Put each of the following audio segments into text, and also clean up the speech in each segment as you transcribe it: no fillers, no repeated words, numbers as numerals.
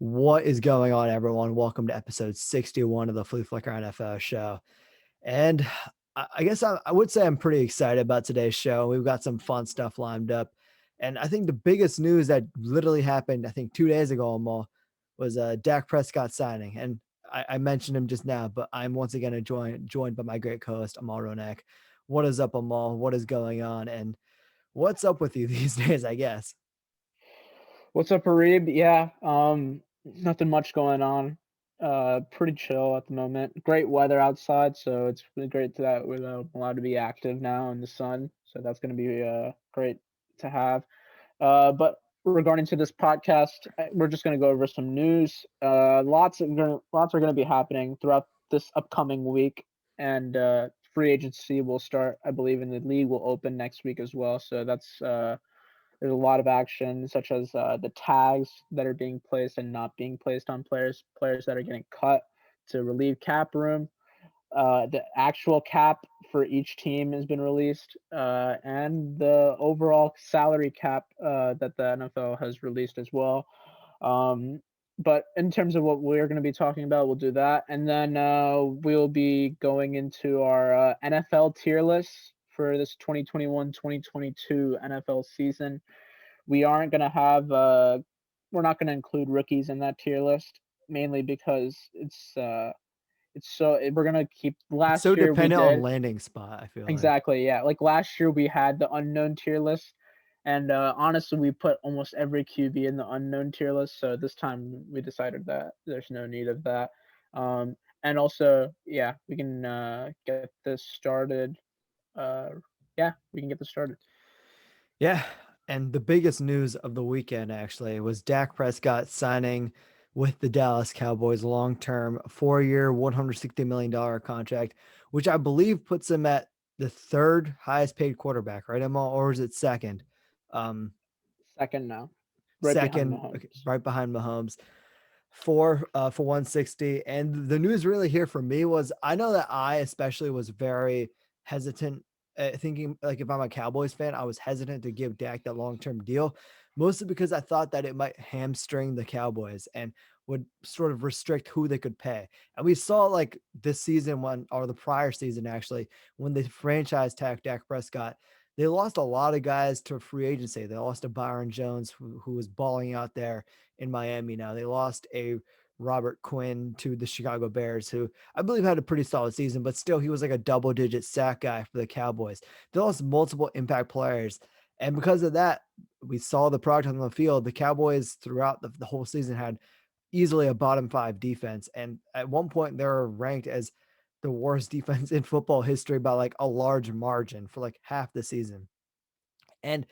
What is going on, everyone? Welcome to episode 61 of the Flea Flicker NFL show. And I guess I would say I'm pretty excited about today's show. We've got some fun stuff lined up. And I think the biggest news that literally happened, I think 2 days ago almost, was Dak Prescott signing. And I mentioned him just now, but I'm once again joined by my great co-host, Amal Ronak. What is up, Amal? What is going on? And what's up with you these days, I guess? What's up, Arib? Yeah, nothing much going on. Pretty chill at the moment. Great weather outside, so it's really great that we're allowed to be active now in the sun. So that's going to be great to have. But regarding to this podcast, we're just going to go over some news. Lots are going to be happening throughout this upcoming week, and free agency will start. I believe, in the league will open next week as well. So that's there's a lot of action, such as the tags that are being placed and not being placed on players that are getting cut to relieve cap room. The actual cap for each team has been released, and the overall salary cap that the NFL has released as well. Um, but in terms of what we're going to be talking about, we'll do that. And then we'll be going into our NFL tier list for this 2021-2022 NFL season. We aren't going to have, we're not going to include rookies in that tier list, mainly because we're going to keep, It's so last year we dependent on did. landing spot, I feel like. Exactly, yeah. Like last year we had the unknown tier list, and honestly, we put almost every QB in the unknown tier list. So this time we decided that there's no need of that. And also, yeah, we can get this started. Uh, yeah, we can get this started. Yeah. And the biggest news of the weekend actually was Dak Prescott signing with the Dallas Cowboys long-term 4-year, $160 million contract, which I believe puts him at the third highest paid quarterback, right, Emma? Or is it second? Um, Second now, right behind second, okay, Mahomes. right behind Mahomes. For 160. And the news really here for me was I know that I especially was very hesitant thinking like if I'm a Cowboys fan, I was hesitant to give Dak that long-term deal, mostly because I thought that it might hamstring the Cowboys and would sort of restrict who they could pay. And we saw like this season or the prior season actually, when the franchise tagged Dak Prescott, they lost a lot of guys to free agency. They lost to Byron Jones, who was balling out there in Miami now. They lost a Robert Quinn to the Chicago Bears, who I believe had a pretty solid season, but still he was like a double-digit sack guy for the Cowboys. They lost multiple impact players. And because of that, we saw the product on the field. The Cowboys throughout the whole season had easily a bottom five defense. And at one point, they were ranked as the worst defense in football history by like a large margin for like half the season. And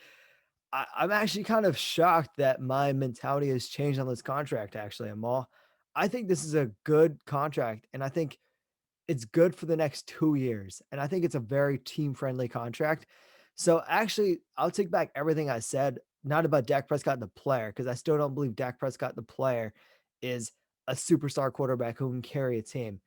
I'm actually kind of shocked that my mentality has changed on this contract, actually, Amal. I think this is a good contract, and I think it's good for the next 2 years. And I think it's a very team friendly contract. So actually, I'll take back everything I said, not about Dak Prescott, the player, because I still don't believe Dak Prescott, the player, is a superstar quarterback who can carry a team.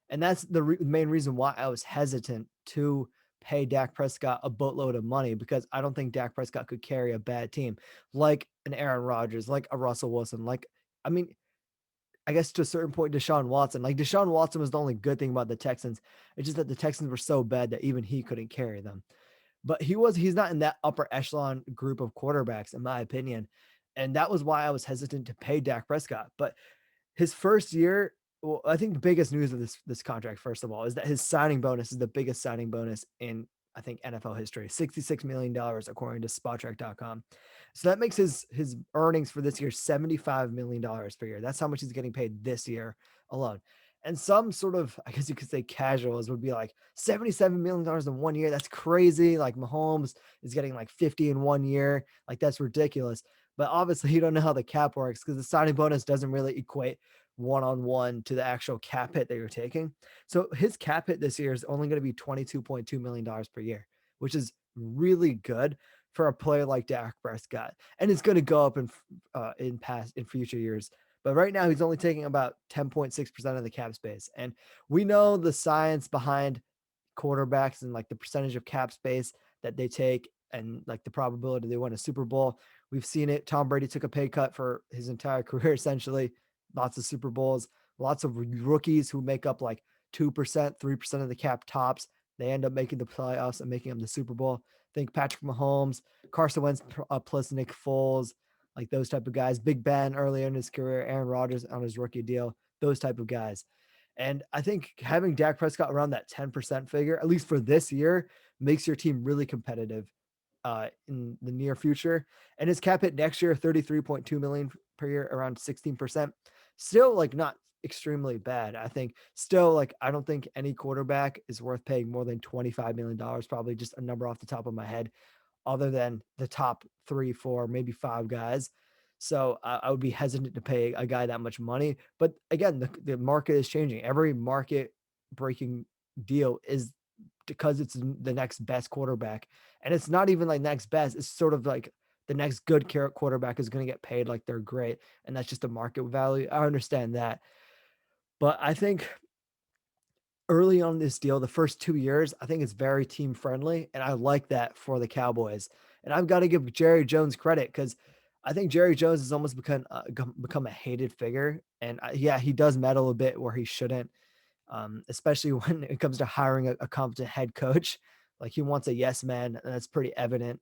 And that's the main reason why I was hesitant to pay Dak Prescott a boatload of money, because I don't think Dak Prescott could carry a bad team like an Aaron Rodgers, like a Russell Wilson. I mean, I guess to a certain point, Deshaun Watson. Like Deshaun Watson was the only good thing about the Texans. It's just that the Texans were so bad that even he couldn't carry them. But he's not in that upper echelon group of quarterbacks, in my opinion. And that was why I was hesitant to pay Dak Prescott. But his first year, well, I think the biggest news of this contract, first of all, is that his signing bonus is the biggest signing bonus in I think NFL history, $66 million according to Spottrack.com. So that makes his earnings for this year $75 million per year. That's how much he's getting paid this year alone. And some sort of, I guess you could say casuals would be like $77 million in 1 year. That's crazy. Like Mahomes is getting like 50 in 1 year. Like that's ridiculous. But obviously you don't know how the cap works because the signing bonus doesn't really equate one-on-one to the actual cap hit that you're taking. So his cap hit this year is only going to be $22.2 million per year, which is really good for a player like Dak Prescott. And it's going to go up in future years. But right now he's only taking about 10.6% of the cap space. And we know the science behind quarterbacks and like the percentage of cap space that they take and like the probability they win a Super Bowl. We've seen it. Tom Brady took a pay cut for his entire career, essentially. lots of Super Bowls, lots of rookies who make up like 2%, 3% of the cap tops. They end up making the playoffs and making them the Super Bowl. Think Patrick Mahomes, Carson Wentz plus Nick Foles, like those type of guys. Big Ben earlier in his career, Aaron Rodgers on his rookie deal, those type of guys. And I think having Dak Prescott around that 10% figure, at least for this year, makes your team really competitive in the near future. And his cap hit next year, 33.2 million per year, around 16%. Still like not extremely bad. I think still like I don't think any quarterback is worth paying more than $25 million, probably just a number off the top of my head, other than the top 3, 4, maybe 5 guys. So I would be hesitant to pay a guy that much money. But again, the market is changing. Every market breaking deal is because it's the next best quarterback. And it's not even like next best. It's sort of like the next good quarterback is going to get paid like they're great. And that's just the market value. I understand that. But I think early on this deal, the first 2 years, I think it's very team friendly. And I like that for the Cowboys. And I've got to give Jerry Jones credit because I think Jerry Jones has almost become a hated figure. And yeah, he does meddle a bit where he shouldn't, especially when it comes to hiring a competent head coach. Like he wants a yes man, and that's pretty evident.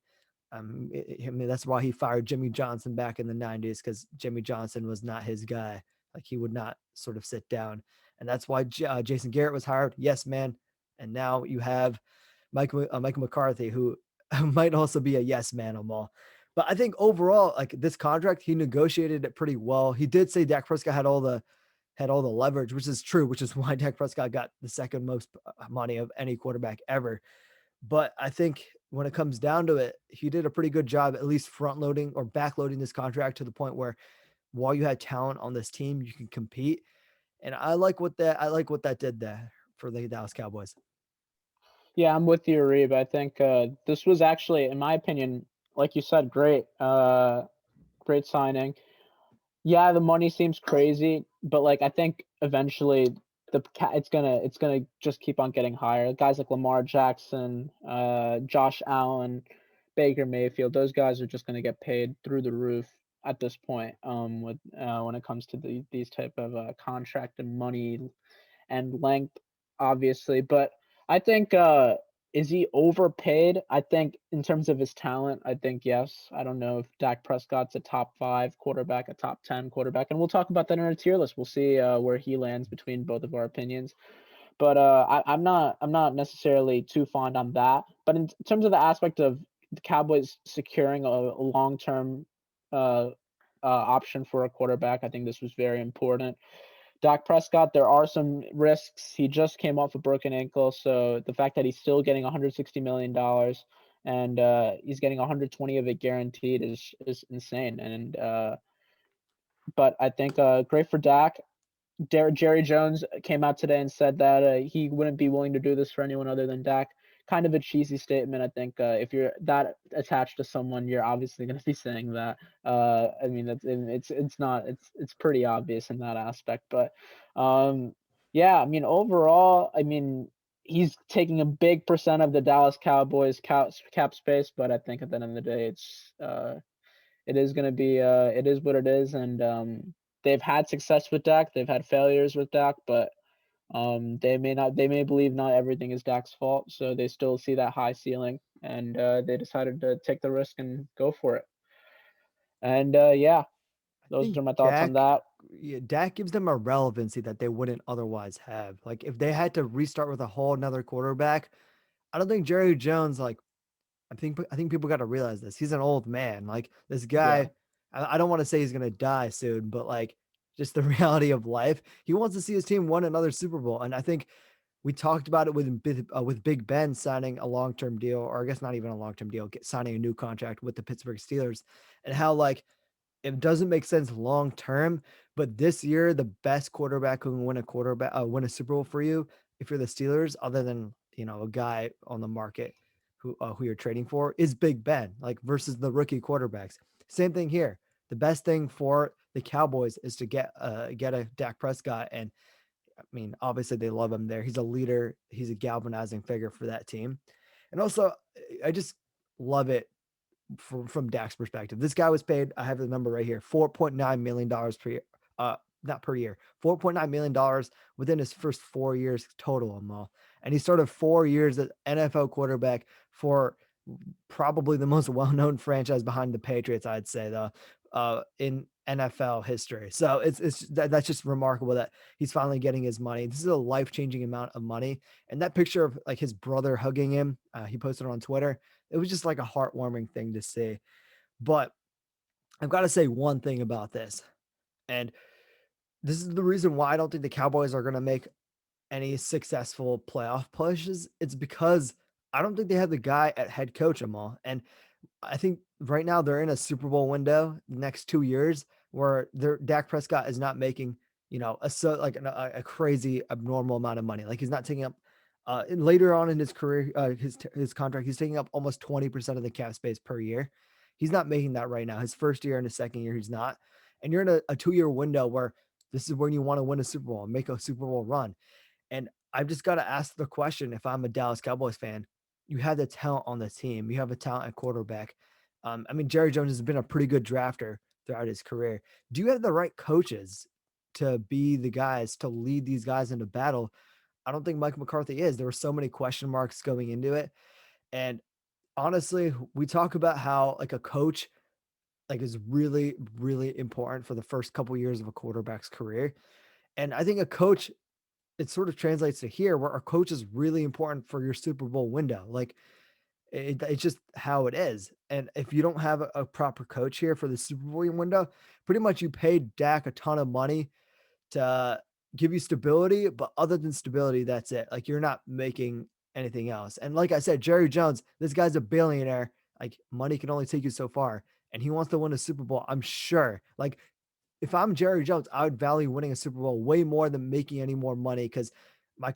I mean, that's why he fired Jimmy Johnson back in the 90s because Jimmy Johnson was not his guy. Like he would not sort of sit down. And that's why Jason Garrett was hired. Yes, man. And now you have Michael McCarthy, who might also be a yes man on all. But I think overall, like this contract, he negotiated it pretty well. He did say Dak Prescott had all the leverage, which is true, which is why Dak Prescott got the second most money of any quarterback ever. But I think when it comes down to it, he did a pretty good job, at least front loading or back loading this contract to the point where while you had talent on this team, you can compete. And I like what that did there for the Dallas Cowboys. Yeah, I'm with you, Reeb. I think this was actually, in my opinion, like you said, great, great signing. Yeah, the money seems crazy, but like I think eventually it's gonna just keep on getting higher. Guys like Lamar Jackson, Josh Allen, Baker Mayfield, those guys are just gonna get paid through the roof at this point. With when it comes to these type of contract and money and length, obviously. But I think is he overpaid? I think in terms of his talent, I think yes. I don't know if Dak Prescott's a top 5 quarterback, a top 10 quarterback, and we'll talk about that in our tier list. We'll see where he lands between both of our opinions. But I'm not necessarily too fond on that. But in terms of the aspect of the Cowboys securing a long term uh, option for a quarterback, I think this was very important. Dak Prescott, there are some risks. He just came off a broken ankle, so the fact that he's still getting $160 million and he's getting 120 of it guaranteed is insane. And but I think great for Dak. Jerry Jones came out today and said that he wouldn't be willing to do this for anyone other than Dak. Kind of a cheesy statement. I think if you're that attached to someone, you're obviously going to be saying that. I mean, it's not it's pretty obvious in that aspect. But yeah, I mean, overall, I mean, he's taking a big percent of the Dallas Cowboys cap space. But I think at the end of the day, it is going to be it is what it is, and they've had success with Dak, they've had failures with Dak, but they may believe not everything is Dak's fault, so they still see that high ceiling, and they decided to take the risk and go for it. And yeah, I those think are my thoughts on that. Dak gives them a relevancy that they wouldn't otherwise have. Like if they had to restart with a whole another quarterback, I don't think Jerry Jones like I think people got to realize this. He's an old man. Like this Yeah. guy, I don't want to say he's gonna die soon, but like just the reality of life. He wants to see his team win another Super Bowl, and I think we talked about it with Big Ben signing a long term deal, or I guess not even a long term deal, signing a new contract with the Pittsburgh Steelers, and how like it doesn't make sense long term. But this year, the best quarterback who can win a Super Bowl for you, if you're the Steelers, other than a guy on the market who you're trading for, is Big Ben, like versus the rookie quarterbacks. Same thing here. The best thing for the Cowboys is to get a Dak Prescott, and I mean, obviously they love him there. He's a leader. He's a galvanizing figure for that team, and also I just love it from Dak's perspective. This guy was paid, I have the number right here, $4.9 million per year. not per year, $4.9 million within his first 4 years total, Amal. And he started 4 years as NFL quarterback for probably the most well-known franchise behind the Patriots, I'd say, though, in NFL history. So that's just remarkable that he's finally getting his money. This is a life-changing amount of money. And that picture of like his brother hugging him, he posted on Twitter. It was just like a heartwarming thing to see. But I've got to say one thing about this. And this is the reason why I don't think the Cowboys are going to make any successful playoff pushes. It's because I don't think they have the guy at head coach, Amal. And I think right now they're in a Super Bowl window the next 2 years where Dak Prescott is not making, a crazy abnormal amount of money. Like he's not taking up later on in his career, his contract, he's taking up almost 20% of the cap space per year. He's not making that right now. His first year and his second year, he's not. And you're in a 2 year window where this is when you want to win a Super Bowl and make a Super Bowl run. And I've just got to ask the question, if I'm a Dallas Cowboys fan, you have the talent on the team. You have a talent at quarterback. I mean, Jerry Jones has been a pretty good drafter throughout his career. Do you have the right coaches to be the guys to lead these guys into battle? I don't think Mike McCarthy is. There were so many question marks going into it. And honestly, we talk about how like a coach like is really, really important for the first couple years of a quarterback's career. And I think a coach, it sort of translates to here where our coach is really important for your Super Bowl window. Like it's just how it is. And if you don't have a proper coach here for the Super Bowl window, pretty much you paid Dak a ton of money to give you stability, but other than stability, that's it. Like you're not making anything else. And like I said, Jerry Jones, this guy's a billionaire. Like money can only take you so far, and he wants to win a Super Bowl. I'm sure. Like if I'm Jerry Jones, I would value winning a Super Bowl way more than making any more money because my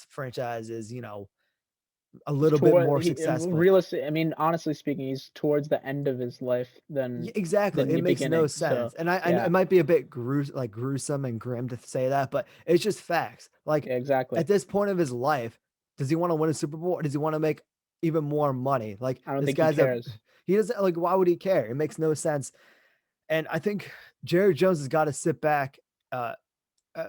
franchise is, a He's little bit toward more he successful. realistic. I mean, honestly speaking, he's towards the end of his life Yeah, than exactly. It the makes no beginning. So sense. And I know yeah, it might be a bit gruesome and grim to say that, but it's just facts. Like yeah, exactly. at this point of his life, does he want to win a Super Bowl or does he want to make even more money? Like I don't this think he guy's cares. he doesn't like, why would he care? It makes no sense. And I think Jerry Jones has got to sit back. Uh,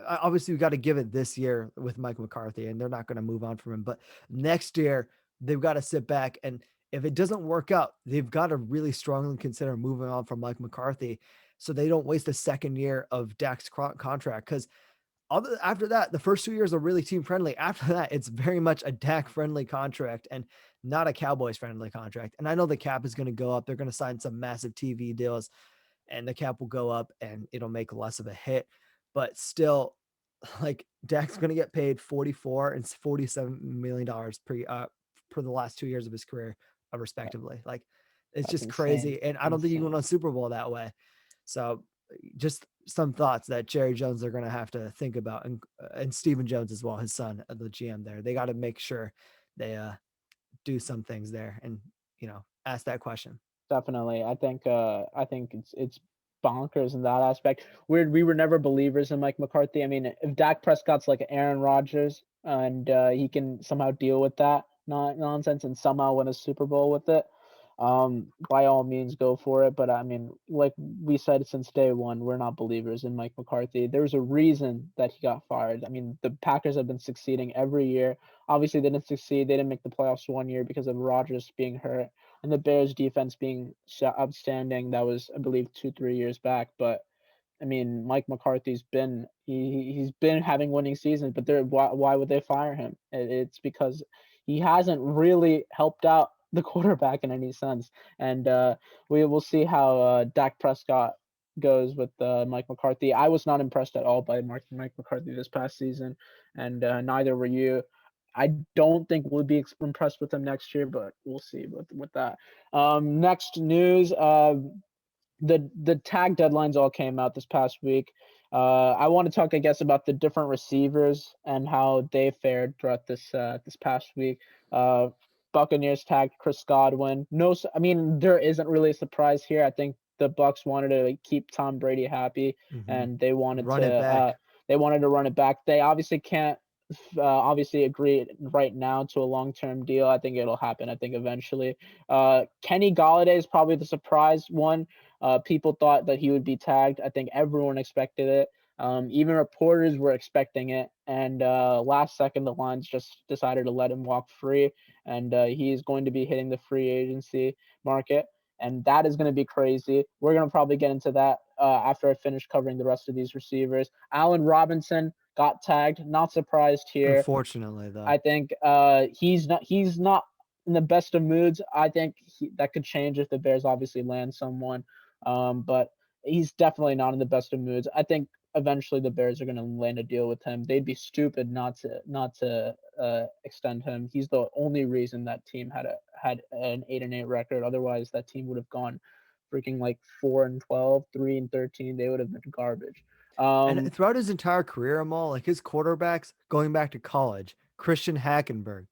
Obviously, we got to give it this year with Mike McCarthy, and they're not going to move on from him. But next year, they've got to sit back, and if it doesn't work out, they've got to really strongly consider moving on from Mike McCarthy, so they don't waste a second year of Dak's contract. Because after that, the first 2 years are really team friendly. After that, it's very much a Dak friendly contract and not a Cowboys friendly contract. And I know the cap is going to go up. They're going to sign some massive TV deals, and the cap will go up, and it'll make less of a hit. But still, like Dak's going to get paid 44 and $47 million per the last 2 years of his career, respectively. Like it's That's just insane. crazy, and I don't think you can Insane. win a Super Bowl that way. So, just some thoughts that Jerry Jones are going to have to think about, and Stephen Jones as well, his son, the GM there. They got to make sure they do some things there, and ask that question. Definitely. I think it's bonkers in that aspect. We were never believers in Mike McCarthy. I mean, if Dak Prescott's like Aaron Rodgers and he can somehow deal with that nonsense and somehow win a Super Bowl with it, by all means go for it. But I mean, like we said since day one, we're not believers in Mike McCarthy. There's a reason that he got fired. I mean, the Packers have been succeeding every year. Obviously, they didn't succeed. They didn't make the playoffs one year because of Rodgers being hurt and the Bears defense being outstanding. That was, I believe, 2 3 years back. But I mean, Mike McCarthy's been he's been having winning seasons, but why would they fire him? It's because he hasn't really helped out the quarterback in any sense. And we will see how Dak Prescott goes with Mike McCarthy. I was not impressed at all by Mike McCarthy this past season, and neither were you. I don't think we'll be impressed with him next year, but we'll see with that. Next news, the tag deadlines all came out this past week. I want to talk, I guess, about the different receivers and how they fared throughout this past week. Uh, Buccaneers tagged Chris Godwin. No, I mean there isn't really a surprise here. I think the Bucks wanted to keep Tom Brady happy, Mm-hmm. and Run it back. they wanted to run it back. They obviously can't obviously agree right now to a long-term deal. I think it'll happen. I think eventually. Kenny Galladay is probably the surprise one. People thought that he would be tagged. I think everyone expected it. Even reporters were expecting it, and last second the Lions just decided to let him walk free, and he is going to be hitting the free agency market, and that is going to be crazy. We're going to probably get into that after I finish covering the rest of these receivers. Allen Robinson got tagged. Not surprised here. Unfortunately, though. I think he's not in the best of moods. I think that could change if the Bears obviously land someone, but he's definitely not in the best of moods. I think eventually the Bears are going to land a deal with him. They'd be stupid not to extend him. He's the only reason that team had an 8-8 record. Otherwise, that team would have gone freaking like 4-12, 3-13. They would have been garbage. And throughout his entire career, Amal, like his quarterbacks going back to college, Christian Hackenberg,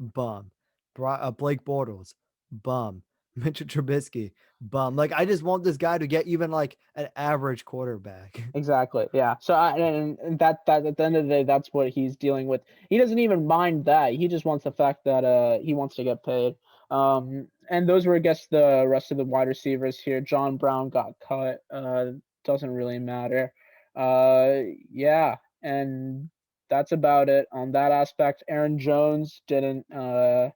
bum. Blake Bortles, bum. Mitch Trubisky, bum. Like I just want this guy to get even like an average quarterback. Exactly. Yeah. So and that at the end of the day, that's what he's dealing with. He doesn't even mind that. He just wants the fact that he wants to get paid. And those were, I guess, the rest of the wide receivers here. John Brown got cut. Doesn't really matter. Yeah, and that's about it on that aspect. Aaron Jones didn't get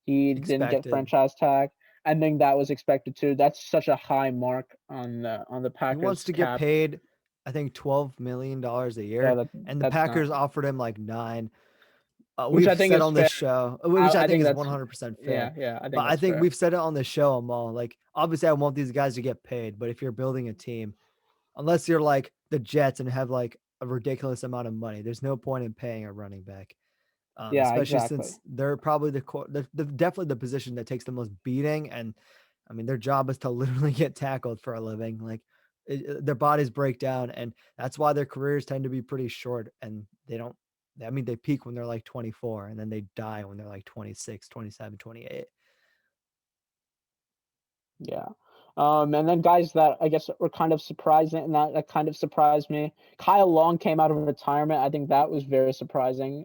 Expected. franchise tag. I think that was expected too. That's such a high mark on the He wants Packers to get cap. paid, I think $12 million a Yeah, year, and the that's not, Packers offered him like 9. which We've I think said is on fair. this show, which I I think think is that's 100% yeah, fair. yeah, I think But I that's think fair. we've said it on the show, Amal. Like, obviously, I want these guys to get paid, but if you're building a team, unless you're like the Jets and have like a ridiculous amount of money, there's no point in paying a running back. Yeah, Especially exactly. since they're probably the definitely the position that takes the most beating, and I mean their job is to literally get tackled for a living. Like their bodies break down, and that's why their careers tend to be pretty short, and they don't. I mean, they peak when they're like 24, and then they die when they're like 26, 27, 28. Yeah. And then guys that I guess were kind of surprising, and that kind of surprised me. Kyle Long came out of retirement. I think that was very surprising.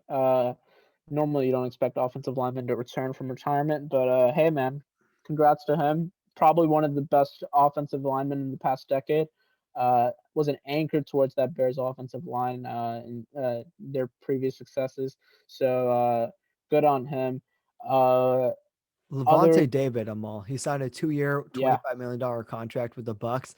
Normally you don't expect offensive linemen to return from retirement, but hey man, congrats to him. Probably one of the best offensive linemen in the past decade. Was an anchor towards that Bears offensive line in their previous successes. So good on him. Uh, other Levante David, Amal. He signed a 2-year, yeah, $25 million contract with the Bucks,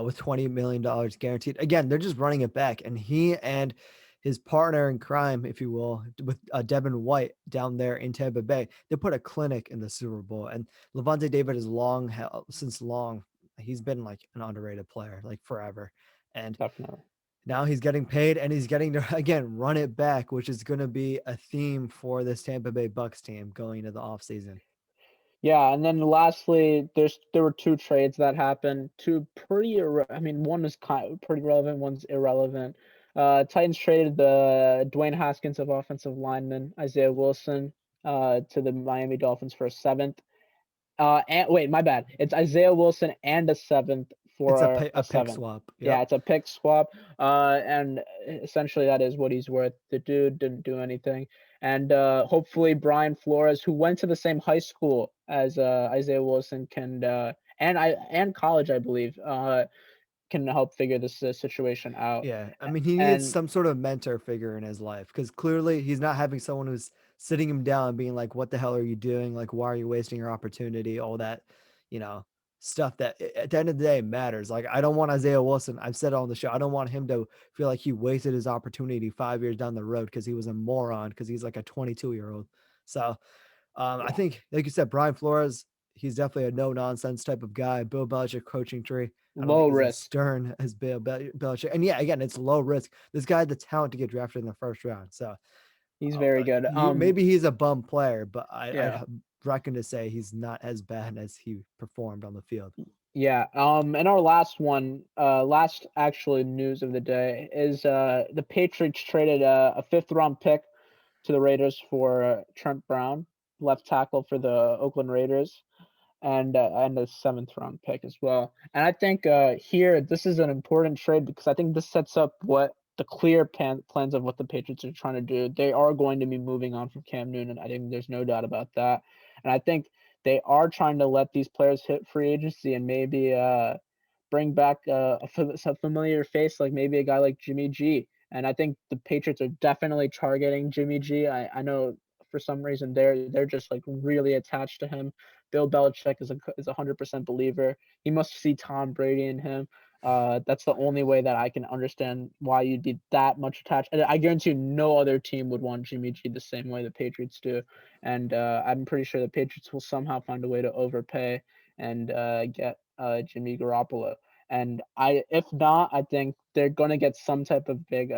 with $20 million guaranteed. Again, they're just running it back, and he and his partner in crime, if you will, with Devin White down there in Tampa Bay, they put a clinic in the Super Bowl. And Levante David is since long. He's been like an underrated player, like forever. And definitely. now he's getting paid, and he's getting to again run it back, which is going to be a theme for this Tampa Bay Bucks team going into the offseason. Yeah, and then lastly, there were two trades that happened. Two pretty, I mean, one is kind of pretty relevant, one's irrelevant. Titans traded the Dwayne Haskins of offensive lineman Isaiah Wilson to the Miami Dolphins for a seventh. And wait, my bad. It's Isaiah Wilson and a seventh It's for a a pick seventh. swap. Yeah, Yep. it's a pick swap. And essentially that is what he's worth. The dude didn't do anything. And hopefully Brian Flores, who went to the same high school as Isaiah Wilson, and college, I believe, can help figure this situation out. Yeah. I mean, he needs And some sort of mentor figure in his life because clearly he's not having someone who's sitting him down and being like, what the hell are you doing? Like, why are you wasting your opportunity? All that, you know, stuff that at the end of the day matters. Like, I don't want Isaiah Wilson. I've said it on the show. I don't want him to feel like he wasted his opportunity 5 years down the road because he was a moron because he's like a 22-year-old. So, I yeah, think, like you said, Brian Flores, he's definitely a no nonsense type of guy. Bill Belichick coaching tree. I don't low think he's as risk. stern as Belichick. And yeah, again, it's low risk. This guy had the talent to get drafted in the first round. So He's very good. maybe he's a bum player, but I'd Yeah. reckon to say he's not as bad as he performed on the field. Yeah. And our last one, last actually news of the day is the Patriots traded a fifth round pick to the Raiders for Trent Brown, left tackle for the Oakland Raiders, and a seventh round pick as well. And I think here this is an important trade because I think this sets up what the clear plans of what the Patriots are trying to do. They are going to be moving on from Cam Newton. I think there's no doubt about that. And I think they are trying to let these players hit free agency and maybe bring back a familiar face, like maybe a guy like Jimmy G. And I think the Patriots are definitely targeting Jimmy G. I know for some reason they're just like really attached to him. Bill Belichick is 100% believer. He must see Tom Brady in him. That's the only way that I can understand why you'd be that much attached. And I guarantee you, no other team would want Jimmy G the same way the Patriots do. And I'm pretty sure the Patriots will somehow find a way to overpay and get Jimmy Garoppolo. And if not, I think they're going to get some type of big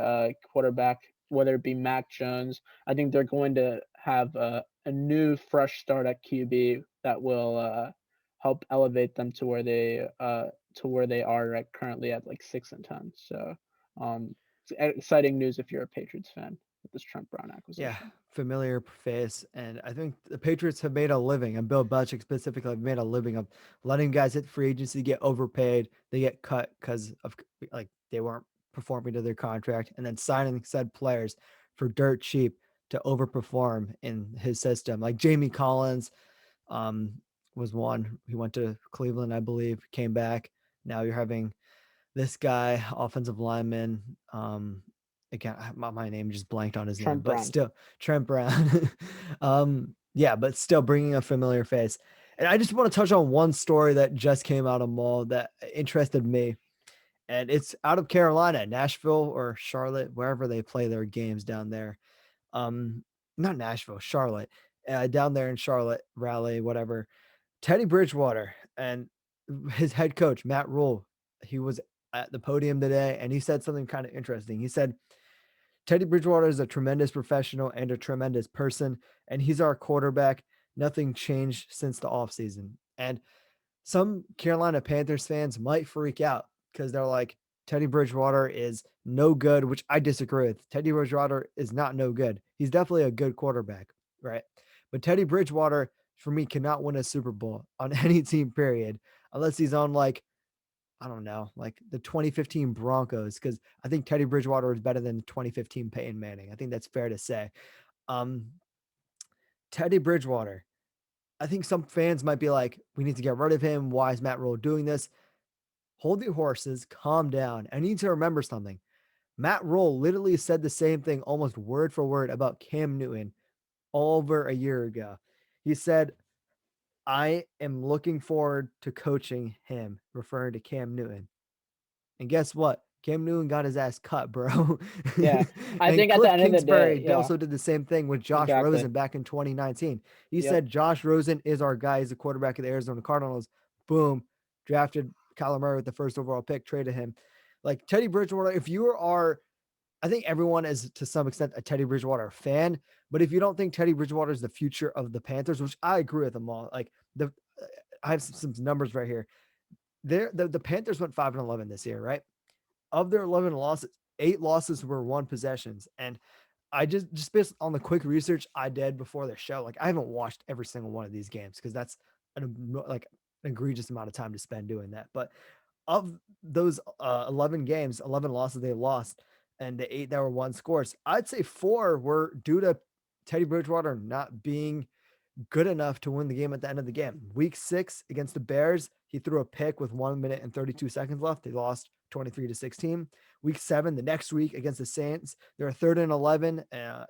quarterback, whether it be Mac Jones. I think they're going to have a new, fresh start at QB that will help elevate them to where they are right currently at like 6-10. So, it's exciting news if you're a Patriots fan with this Trent Brown Yeah, acquisition. familiar face, and I think the Patriots have made a living, and Bill Belichick specifically have made a living of letting guys hit free agency, get overpaid, they get cut because of like they weren't performing to their contract, and then signing said players for dirt cheap to overperform in his system. Like Jamie Collins, um, was one. He went to Cleveland, I believe, came back. Now you're having this guy, offensive lineman, again, my name just blanked on his name, Trent but Brown. still Trent Brown. Yeah, but still bringing a familiar face. And I just want to touch on one story that just came out of mall that interested me. And it's out of Carolina, Nashville or Charlotte, wherever they play their games down there. Um, Not Nashville, Charlotte, down there in Charlotte, Raleigh, whatever. Teddy Bridgewater and his head coach, Matt Rule, he was at the podium today and he said something kind of interesting. He said, Teddy Bridgewater is a tremendous professional and a tremendous person, and he's our quarterback. Nothing changed since the offseason. And some Carolina Panthers fans might freak out because they're like, Teddy Bridgewater is no good, which I disagree with. Teddy Bridgewater is not no good. He's definitely a good quarterback, right? But Teddy Bridgewater, for me, cannot win a Super Bowl on any team, period, unless he's on like, I don't know, like the 2015 Broncos, because I think Teddy Bridgewater is better than 2015 Peyton Manning. I think that's fair to say. Um, Teddy Bridgewater, I think some fans might be like, we need to get rid of him. Why is Matt Rule doing this? Hold your horses, calm down. I need to remember something. Matt Rule literally said the same thing almost word for word about Cam Newton over a year ago. He said, I am looking forward to coaching him, referring to Cam Newton. And guess what? Cam Newton got his ass cut, bro. Yeah, I And think at the Cliff end of the day, Kingsbury yeah, also did the same thing with Josh exactly. Rosen back in 2019. He Yep. said, Josh Rosen is our guy. He's the quarterback of the Arizona Cardinals. Boom. Drafted Kyler Murray with the first overall pick, traded him. Like Teddy Bridgewater, if you are, I think everyone is to some extent a Teddy Bridgewater fan, but if you don't think Teddy Bridgewater is the future of the Panthers, which I agree with them all, like I have some numbers right here. The Panthers went 5-11 this year, right? Of their 11 losses, 8 losses were one possessions. And I just based on the quick research I did before the show, like I haven't watched every single one of these games because that's like an egregious amount of time to spend doing that. But of those 11 games, 11 losses they lost, and the 8 that were one scores, I'd say 4 were due to Teddy Bridgewater not being good enough to win the game at the end of the game. Week 6 against the Bears, he threw a pick with 1 minute and 32 seconds left. They lost 23-16. Week 7, the next week against the Saints, they were 3rd and 11.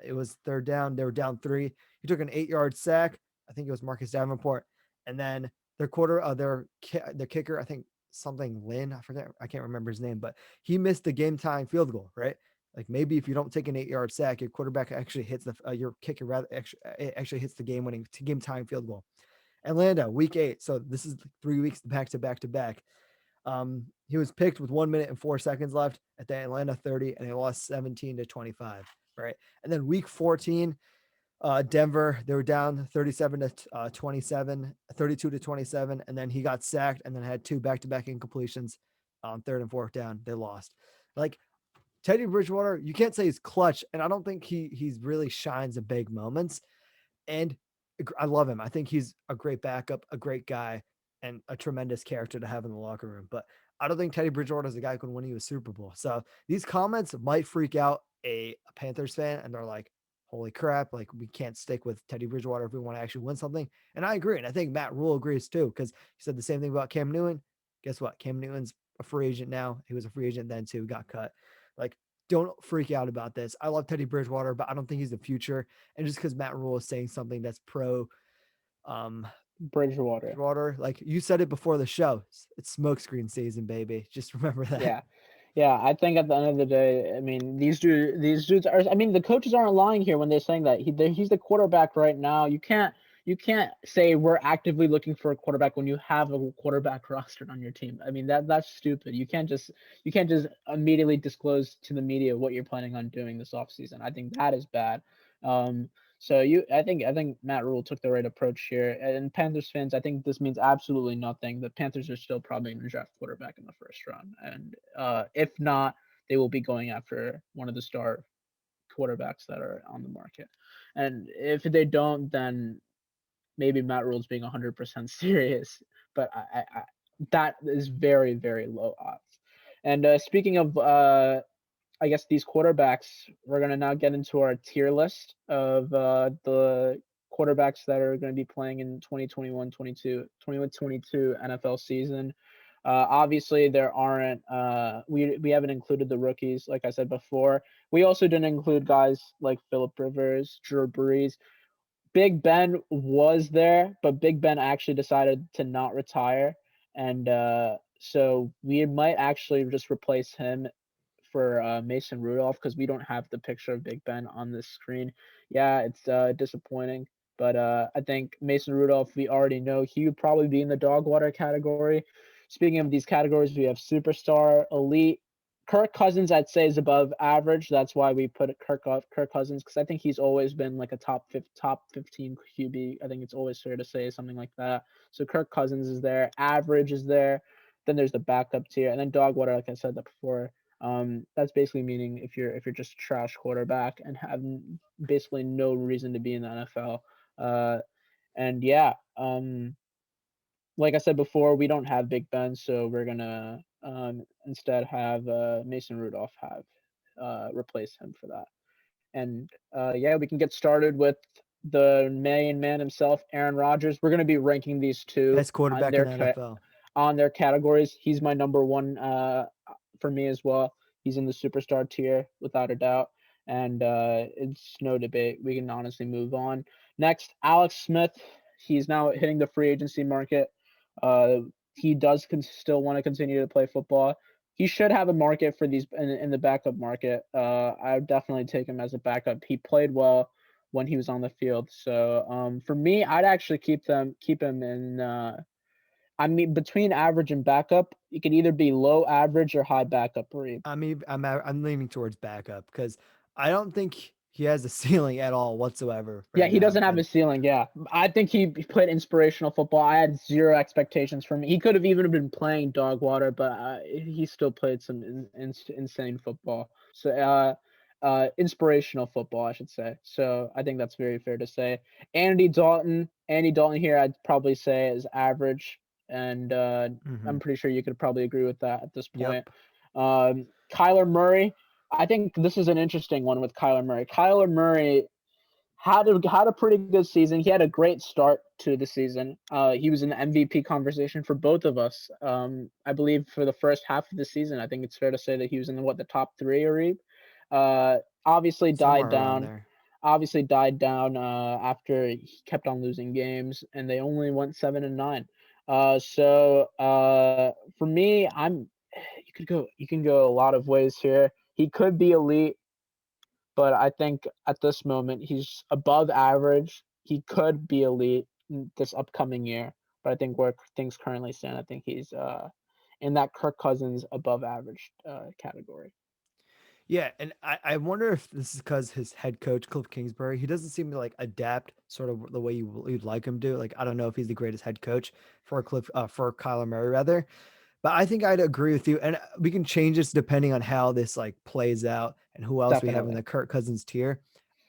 It was third down. They were down 3. He took an 8-yard sack. I think it was Marcus Davenport. And then their kicker, I think something Lynn, I forget, I can't remember his name, but he missed the game time field goal, right? Like maybe if you don't take an 8-yard sack, your quarterback actually hits your kicker rather actually hits the game-winning game time field goal. Atlanta, week 8. So this is 3 weeks back to back to back. He was picked with 1 minute and 4 seconds left at the Atlanta 30, and they lost 17-25. Right, and then week 14, Denver, they were down 37-27, 32-27, and then he got sacked, and then had 2 back-to-back incompletions on 3rd and 4th down. They lost. Like Teddy Bridgewater, you can't say he's clutch, and I don't think he's really shines in big moments. And I love him. I think he's a great backup, a great guy, and a tremendous character to have in the locker room. But I don't think Teddy Bridgewater is a guy who can win you a Super Bowl. So these comments might freak out a Panthers fan, and they're like, "Holy crap! Like we can't stick with Teddy Bridgewater if we want to actually win something." And I agree, and I think Matt Rule agrees too because he said the same thing about Cam Newton. Guess what? Cam Newton's a free agent now. He was a free agent then too, got cut. Like, don't freak out about this. I love Teddy Bridgewater, but I don't think he's the future. And just because Matt Rule is saying something that's pro um Bridgewater. Bridgewater, like you said it before the show, it's smokescreen season, baby. Just remember that. Yeah. Yeah, I think at the end of the day, I mean, these dudes are. I mean, the coaches aren't lying here when they're saying that he's the quarterback right now. You can't say we're actively looking for a quarterback when you have a quarterback rostered on your team. I mean, that's stupid. You can't just immediately disclose to the media what you're planning on doing this offseason. I think that is bad. Um, I think Matt Rule took the right approach here. And Panthers fans, I think this means absolutely nothing. The Panthers are still probably going to draft quarterback in the first round, and if not, they will be going after one of the star quarterbacks that are on the market. And if they don't, then maybe Matt Rule's being 100% serious. But that is very, very low odds. And speaking of I guess these quarterbacks, we're going to now get into our tier list of the quarterbacks that are going to be playing in 2021-22 NFL season. Obviously, there aren't we haven't included the rookies, like I said before. We also didn't include guys like Philip Rivers, Drew Brees. Big Ben was there, but Big Ben actually decided to not retire, and so we might actually just replace him for Mason Rudolph because we don't have the picture of Big Ben on this screen. Yeah, it's disappointing, but I think Mason Rudolph, we already know he would probably be in the dog water category. Speaking of these categories, we have superstar, elite. Kirk Cousins, I'd say, is above average. That's why we put Kirk Cousins because I think he's always been like a top 15 QB. I think it's always fair to say something like that. So Kirk Cousins is there. Average is there. Then there's the backup tier, and then dog water, like I said that before. That's basically meaning if you're just a trash quarterback and have basically no reason to be in the NFL. And yeah, like I said before, we don't have Big Ben, so we're gonna instead have Mason Rudolph have replace him for that. And yeah, we can get started with the main man himself, Aaron Rodgers. We're gonna be ranking these two Best on quarterback in their the NFL. on their categories. He's my number one for me as well. He's in the superstar tier without a doubt, and it's no debate. We can honestly move on. Next, Alex Smith. He's now hitting the free agency market. Uh, he does still want to continue to play football. He should have a market for these in the backup market. I would definitely take him as a backup. He played well when he was on the field. So for me, I'd actually keep him in I mean, between average and backup, it could either be low average or high backup Reeb. I'm leaning towards backup because I don't think he has a ceiling at all whatsoever Yeah, right he now. doesn't have a And ceiling. Yeah, I think he played inspirational football. I had zero expectations from him. He could have even been playing dog water, but he still played some insane football. So, inspirational football, I should say. So, I think that's very fair to say. Andy Dalton here, I'd probably say is average, and I'm pretty sure you could probably agree with that at this point. yep, Kyler Murray. I think this is an interesting one with Kyler Murray. Kyler Murray had a pretty good season. He had a great start to the season. He was in the MVP conversation for both of us. I believe for the first half of the season, I think it's fair to say that he was in the top three, Arib. Obviously somewhere died around down. there. Obviously died down after he kept on losing games, and they only went 7-9. For me, you can go a lot of ways here. He could be elite, but I think at this moment he's above average. He could be elite this upcoming year, but I think where things currently stand, I think he's in that Kirk Cousins above average category. Yeah, and I wonder if this is because his head coach Cliff Kingsbury, he doesn't seem to like adapt sort of the way you'd like him to. Like I don't know if he's the greatest head coach for Kyler Murray rather, but I think I'd agree with you, and we can change this depending on how this like plays out and who else we have in Definitely the Kirk Cousins tier.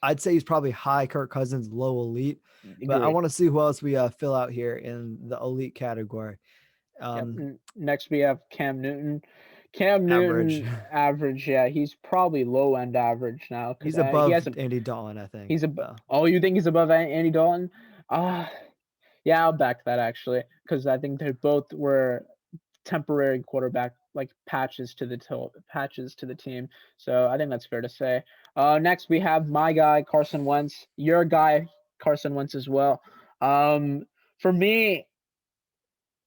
I'd say he's probably high Kirk Cousins, low elite, but I agree. want to see who else we fill out here in the elite category. Yep. Um, Next we have Cam Newton. Cam average. Newton average, yeah, he's probably low end average now because He's he above hasn't. Andy Dalton, I think. He's a. Though. Oh, you think he's above Andy Dalton? Uh yeah, I'll back that actually because I think they both were temporary quarterback like patches to the team. So I think that's fair to say. Next we have my guy Carson Wentz, your guy Carson Wentz as well. For me,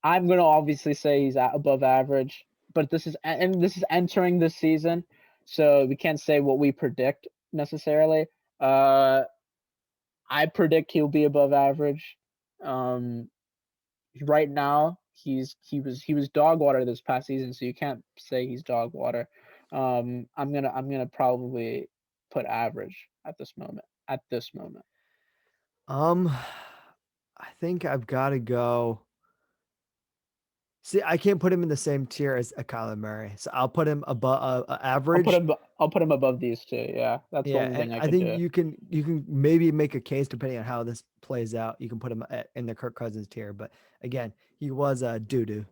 I'm gonna obviously say he's above average, but this is entering this season, so we can't say what we predict necessarily. Uh, I predict he'll be above average. Um, right now, he was dog water this past season, so you can't say he's dog water. I'm gonna probably put average at this moment. At this moment, Um, I think I've got to go. See, I can't put him in the same tier as a Kyler Murray, so I'll put him above I'll put average. him. I'll put him above these two. Yeah, that's the Yeah, only and thing I I could think do. you can maybe make a case depending on how this plays out. You can put him in the Kirk Cousins tier, but again, he was a doo doo.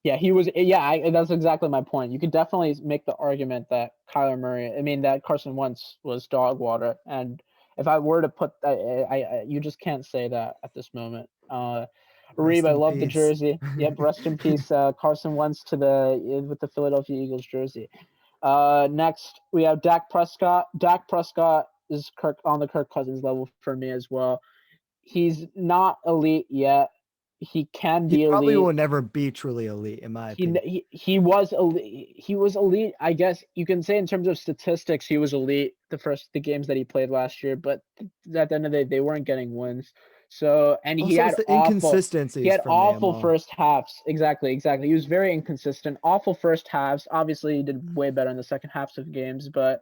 Yeah, he was. Yeah, that's exactly my point. You could definitely make the argument that that Carson Wentz was dog water. And if I were to put, you just can't say that at this moment. Reeb, Rest I in love the peace. jersey. Yep, rest in peace, Carson Wentz with the Philadelphia Eagles jersey. Next we have Dak Prescott. Dak Prescott is on the Kirk Cousins level for me as well. He's not elite yet. He can He be probably elite. will never be truly elite, in my opinion. He was elite. He was elite. I guess you can say in terms of statistics, he was elite the games that he played last year. But at the end of the day, they weren't getting wins. So and Also, it's the he inconsistencies had for me, awful Amal. first halves. Exactly. He was very inconsistent. Awful first halves. Obviously, he did way better in the second halves of games. But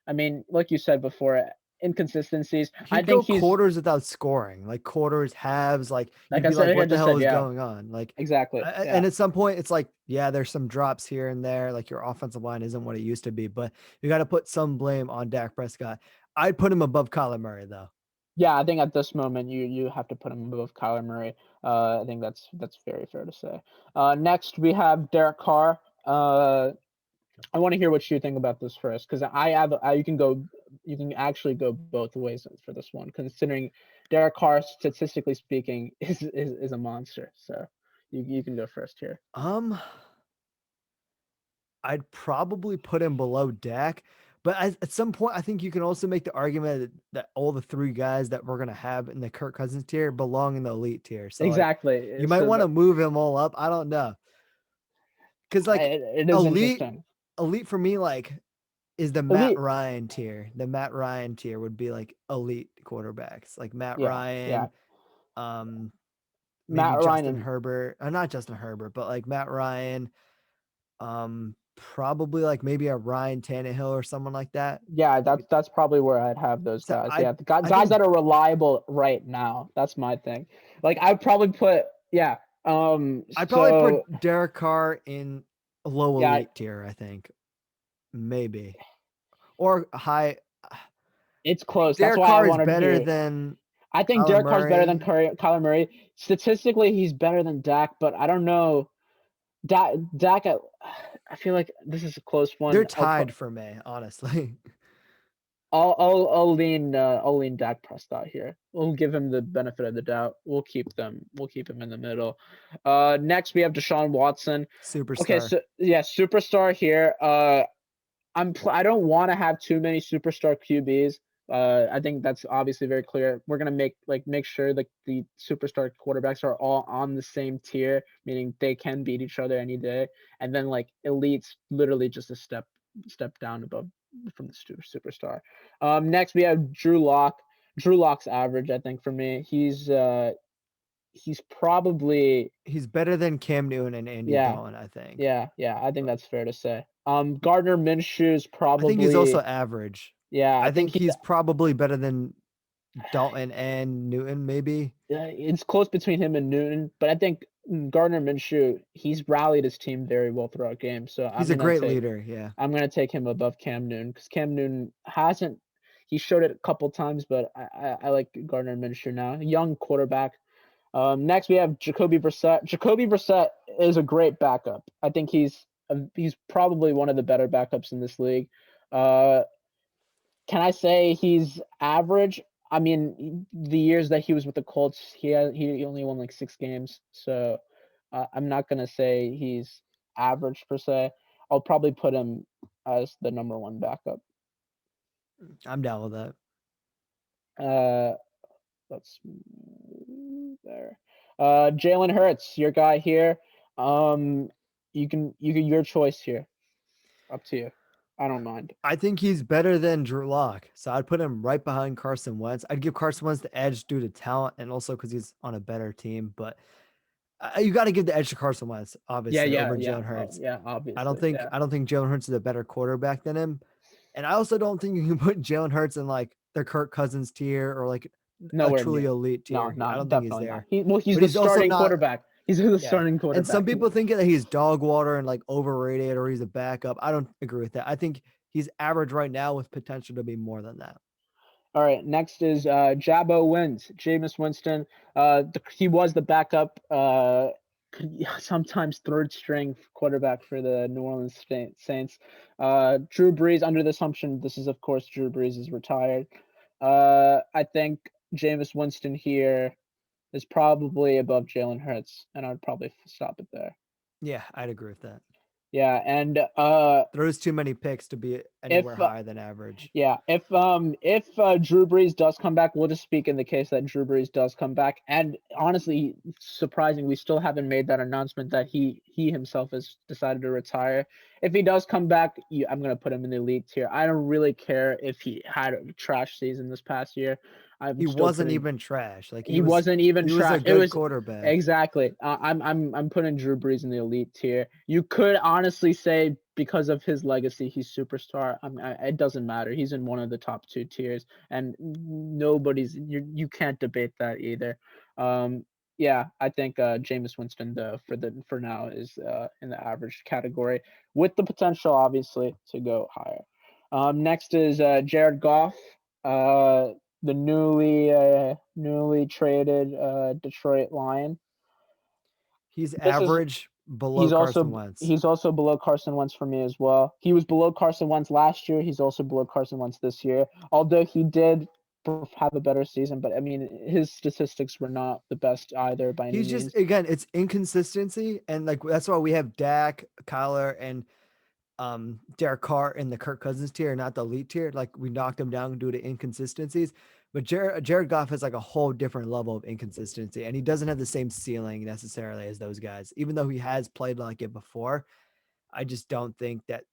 I mean, like you said before, inconsistencies. I He'd think go he's quarters without scoring, like quarters, halves. Like you'd be like, like I "What the just hell said. is Yeah. going on?" Like, Exactly. and Yeah. at some point, it's like, yeah, there's some drops here and there. Like your offensive line isn't what it used to be, but you got to put some blame on Dak Prescott. I'd put him above Kyler Murray though. Yeah, I think at this moment you have to put him above Kyler Murray. I think that's very fair to say. Next we have Derek Carr. I want to hear what you think about this first, because you can actually go both ways for this one, considering Derek Carr, statistically speaking, is a monster. So you can go first here. Um, I'd probably put him below Dak, but at some point, I think you can also make the argument that all the three guys that we're gonna have in the Kirk Cousins tier belong in the elite tier. So like, Exactly. you might So want to move him all up. I don't know, because like it is elite, interesting. elite for me, like is the Matt Elite. Ryan tier. The Matt Ryan tier would be like elite quarterbacks, like Matt Yeah. Yeah. Ryan, um, maybe Matt Ryan Justin and Herbert, not Justin Herbert, but like Matt Ryan, probably like maybe a Ryan Tannehill or someone like that. yeah, that's probably where I'd have those So guys. Yeah, the I guys think that are reliable right now. That's my thing. Like I'd probably put yeah. I'd probably So put Derek Carr in a low yeah, elite tier. I think maybe or high. it's I think close. That's Derek why I Carr is wanted to better hear. than I think Kyler Derek Carr's better than Murray. Kyler Murray. Statistically, he's better than Dak, but I don't know. Dak, I feel like this is a close They're one. tied for me, honestly. I'll lean Dak Prescott here. We'll give him the benefit of the doubt. We'll keep them. We'll keep him in the middle. Next we have Deshaun Watson. Okay, Superstar. so yeah, superstar here. I don't want to have too many superstar QBs. I think that's obviously very clear. We're gonna make sure that the superstar quarterbacks are all on the same tier, meaning they can beat each other any day. And then like elites, literally just a step down above from the superstar. Next we have Drew Lock. Drew Lock's average, I think, for me. He's probably He's better than Cam Newton and Andy yeah, Dalton, I think. yeah. I think that's fair to say. Gardner Minshew's I think he's also probably average. yeah. I I think think he's probably better than Dalton and Newton, maybe. it's close between him and Newton, but I think Gardner Minshew, he's rallied his team very well throughout games. So He's a great leader. Yeah. I'm gonna take him above Cam Newton, because Cam Newton hasn't he showed it a couple times, but I like Gardner Minshew now. Young quarterback. Next we have Jacoby Brissette. Jacoby Brissette is a great backup. I think he's probably one of the better backups in this league. Uh, can I say he's average? I mean, the years that he was with the Colts, he only won like 6 games, so I'm not gonna say he's average per se. I'll probably put him as the number one backup. I'm down with that. Uh, let's move there. Jalen Hurts, your guy here. Um, your choice here. Up to you. I don't mind. I think he's better than Drew Lock, so I'd put him right behind Carson Wentz. I'd give Carson Wentz the edge due to talent and also because he's on a better team. But you got to give the edge to Carson Wentz, Yeah, obviously, yeah, over yeah. Jalen Oh, Hurts. yeah, I don't obviously. think Yeah. I don't think Jalen Hurts is a better quarterback than him, and I also don't think you can put Jalen Hurts in like the Kirk Cousins tier or like a Nowhere truly near. elite No, tier. I no, don't think he's definitely not. there, He's but the he's also starting not. quarterback. He's the Yeah. starting And some quarterback. people think that he's dog water and like overrated or he's a backup. I don't agree with that. I think he's average right now with potential to be more than that. All right, next is Jabbo wins. Jameis Winston. He was the backup, sometimes third string quarterback for the New Orleans Saints. Drew Brees, under the assumption this is, of course, Drew Brees is retired. I think Jameis Winston here is probably above Jalen Hurts, and I'd probably stop it there. Yeah, I'd agree with that. Yeah, and There's too many picks to be if anywhere higher than average. yeah, if Drew Brees does come back, we'll just speak in the case that Drew Brees does come back. And honestly, surprising, we still haven't made that announcement that he himself has decided to retire. If he does come back, I'm gonna put him in the elite tier. I don't really care if he had a trash season this past year. I'm He still wasn't putting. even trash. Like He wasn't even he was a trash. It good was quarterback. exactly. I'm putting Drew Brees in the elite tier. You could honestly say because of his legacy, he's superstar. It doesn't matter. He's in one of the top two tiers, and you can't debate that either. Yeah, I think Jameis Winston for now is in the average category with the potential obviously to go higher. Next is Jared Goff. The newly traded Detroit Lion. He's This is average below Carson Wentz. he's also below Carson Wentz for me as well. He was below Carson Wentz last year. He's also below Carson Wentz this year. Although he did have a better season, but I mean his statistics were not the best either by any He's just means. again, it's inconsistency, and like that's why we have Dak, Kyler, and Derek Carr in the Kirk Cousins tier, not the elite tier. Like we knocked him down due to inconsistencies. But Jared Goff has like a whole different level of inconsistency, and he doesn't have the same ceiling necessarily as those guys. Even though he has played like it before, I just don't think that's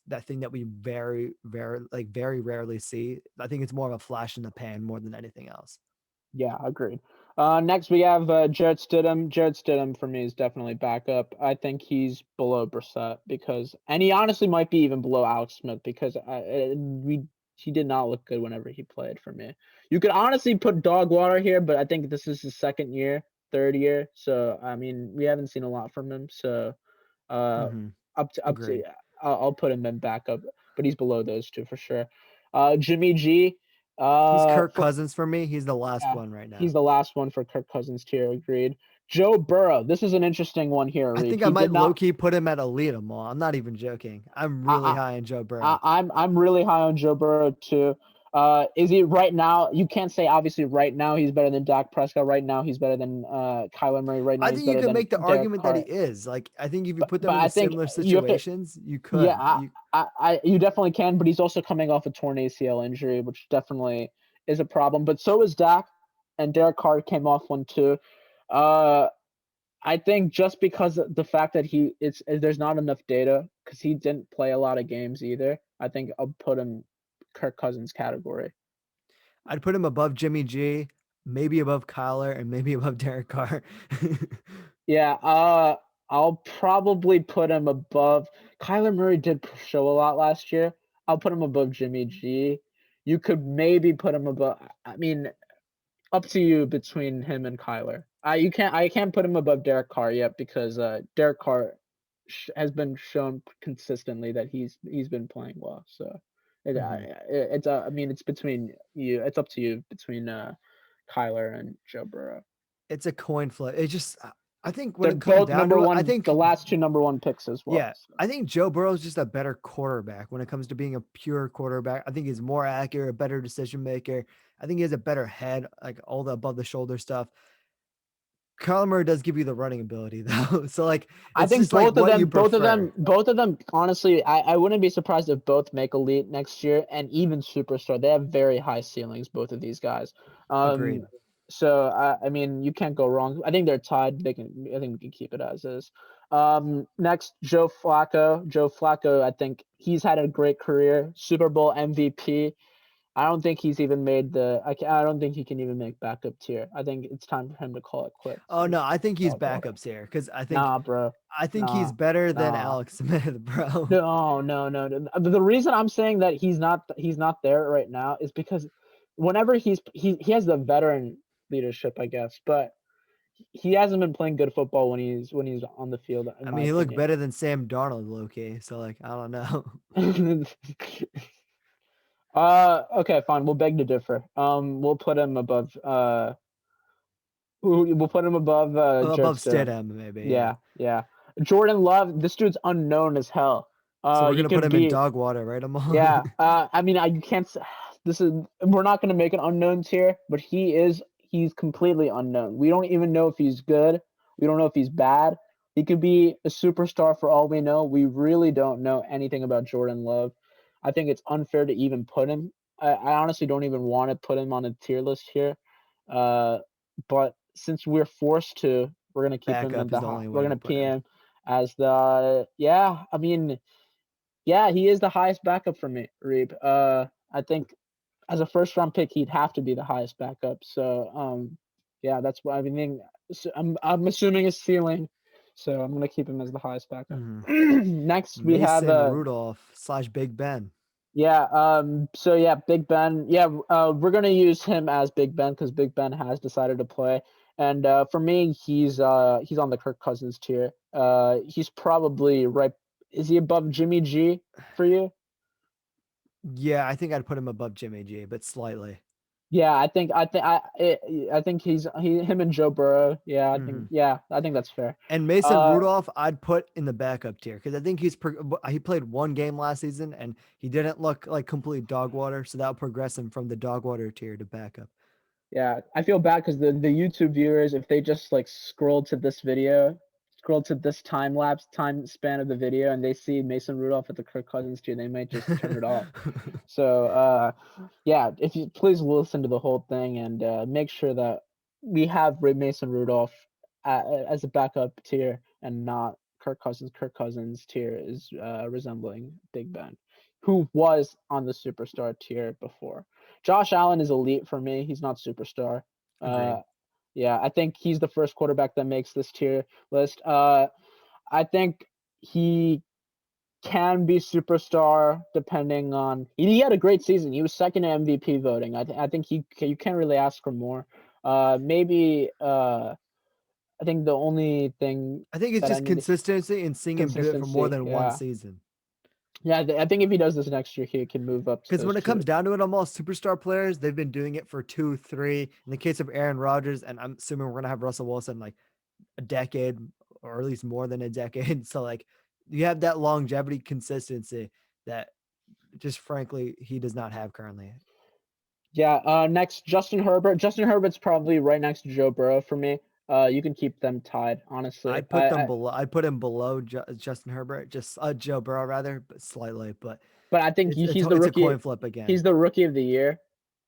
that thing that we very rarely see. I think it's more of a flash in the pan more than anything else. Yeah, agreed. Next we have Jarrett Stidham. Jarrett Stidham for me is definitely backup. I think he's below Brissett and he honestly might be even below Alex Smith because he did not look good whenever he played for me. You could honestly put dog water here, but I think this is his second year, third year. So I mean, we haven't seen a lot from him. So uh, Mm-hmm. up to Agreed. I'll put him in backup, but he's below those two for sure. Jimmy G. He's Kirk For Cousins for me. He's the last yeah, one right he's now. the last one for Kirk Cousins tier. Agreed. Joe Burrow. This is an interesting one here, I Reeb. think I He might did low not. key put him at elite mall. I'm not even joking. I'm really I, high in Joe I, Burrow. I'm really high on Joe Burrow too. Is he right now? You can't say obviously right now he's better than Dak Prescott. Right now he's better than Kyler Murray. Right now I he's think you better could than make the Derek argument that he Carr. is. Like, I think if you put But them I into think similar you have to. situations, you Yeah, could. you definitely can. But he's also coming off a torn ACL injury, which definitely is a problem. But so is Dak, and Derek Carr came off one too. Uh, I think just because of the fact that there's not enough data because he didn't play a lot of games either. I think I'll put him Kirk Cousins category. I'd put him above Jimmy G, maybe above Kyler, and maybe above Derek Carr. Yeah, I'll probably put him above. Kyler Murray did show a lot last year. I'll put him above Jimmy G. You could maybe put him above. I mean, up to you between him and Kyler. I can't put him above Derek Carr yet because Derek Carr has been shown consistently that he's been playing well. So hmm it's I mean it's between you. It's up to you between Kyler and Joe Burrow. It's a coin flip. It just, I think when They're it comes both down number to it, I one. The think, last two number one picks as well. yeah, So. I think Joe Burrow is just a better quarterback when it comes to being a pure quarterback. I think he's more accurate, a better decision maker. I think he has a better head, like all the above the shoulder stuff. Kyler Murray does give you the running ability though. So like I it's think just like what you prefer. both of them. Honestly, I wouldn't be surprised if both make elite next year and even superstar. They have very high ceilings, both of these guys. Agreed. So I mean, you can't go wrong. I think they're tied. I think we can keep it as is. Next, Joe Flacco. Joe Flacco. I think he's had a great career. Super Bowl MVP. I don't think he's even made the. I don't think he can even make backup tier. I think it's time for him to call it quits. Oh no, I think he's Dog water. backups here because Nah, bro. I think he's Nah, better than nah. Alex Smith, bro. No, no, no, no. The reason I'm saying that he's not there right now is because whenever he has the veteran leadership, I guess, but he hasn't been playing good football when he's on the field, in I my mean, he looked opinion. better than Sam Darnold, low-key. So like, I don't know. Okay, fine. We'll beg to differ. We'll put him above. We'll put him above Jared Above Stidham. Stidham, maybe. Yeah. Yeah. Jordan Love. This dude's unknown as hell. So we're He gonna put could him in be. dog water, right, Yeah. Amon? I mean, you can't. This is. We're not going to make an unknown tier, but he is. He's completely unknown. We don't even know if he's good. We don't know if he's bad. He could be a superstar for all we know. We really don't know anything about Jordan Love. I think it's unfair to even put him. I honestly don't even want to put him on a tier list here. But since we're forced to, we're gonna keep him in Backup is the. the only We're way to gonna put him. PM as the. Yeah, I mean, yeah, he is the highest backup for me, Reeb. I think as a first round pick, he'd have to be the highest backup. So, yeah, that's what I mean. So I'm assuming his ceiling, so I'm gonna keep him as the highest backup. Hmm. Next, we have Mason Rudolph / Big Ben. yeah. So yeah, Big Ben. Yeah. We're gonna use him as Big Ben because Big Ben has decided to play. And for me, he's on the Kirk Cousins tier. He's probably right. Is he above Jimmy G for you? Yeah, I think I'd put him above Jimmy G, but slightly. Yeah, I think him and Joe Burrow. Hmm. I think that's fair. And Mason Uh, Rudolph, I'd put in the backup tier because I think he played one game last season and he didn't look like complete dog water, so that'll progress him from the dog water tier to backup. Yeah, I feel bad because the YouTube viewers, if they just like scroll to this video, scroll to this time span of the video, and they see Mason Rudolph at the Kirk Cousins tier, they might just turn it off. So, yeah, if you please listen to the whole thing and make sure that we have Mason Rudolph as a backup tier and not Kirk Cousins. Kirk Cousins tier is resembling Big Ben, who was on the superstar tier before. Josh Allen is elite for me. He's not superstar. Agreed. Yeah, I think he's the first quarterback that makes this tier list. I think he can be superstar depending on. He had a great season. He was second in MVP voting. I think you can't really ask for more. Maybe I think the only thing I think it's that I just need consistency and seeing him do it for more consistency. than one Yeah, season. yeah. I think if he does this next year, he can move up to Because those when it two. comes down to it, almost superstar players, they've been doing it for 2, 3. In the case of Aaron Rodgers, and I'm assuming we're gonna have Russell Wilson like a decade or at least more than a decade. So like you have that longevity consistency that just frankly he does not have currently. Yeah. Next, Justin Herbert. Justin Herbert's probably right next to Joe Burrow for me. You can keep them tied. Honestly, I'd put him below Justin Herbert, just Joe Burrow rather, but slightly. But but I think it's he's the a coin rookie. flip again. He's the rookie of the year.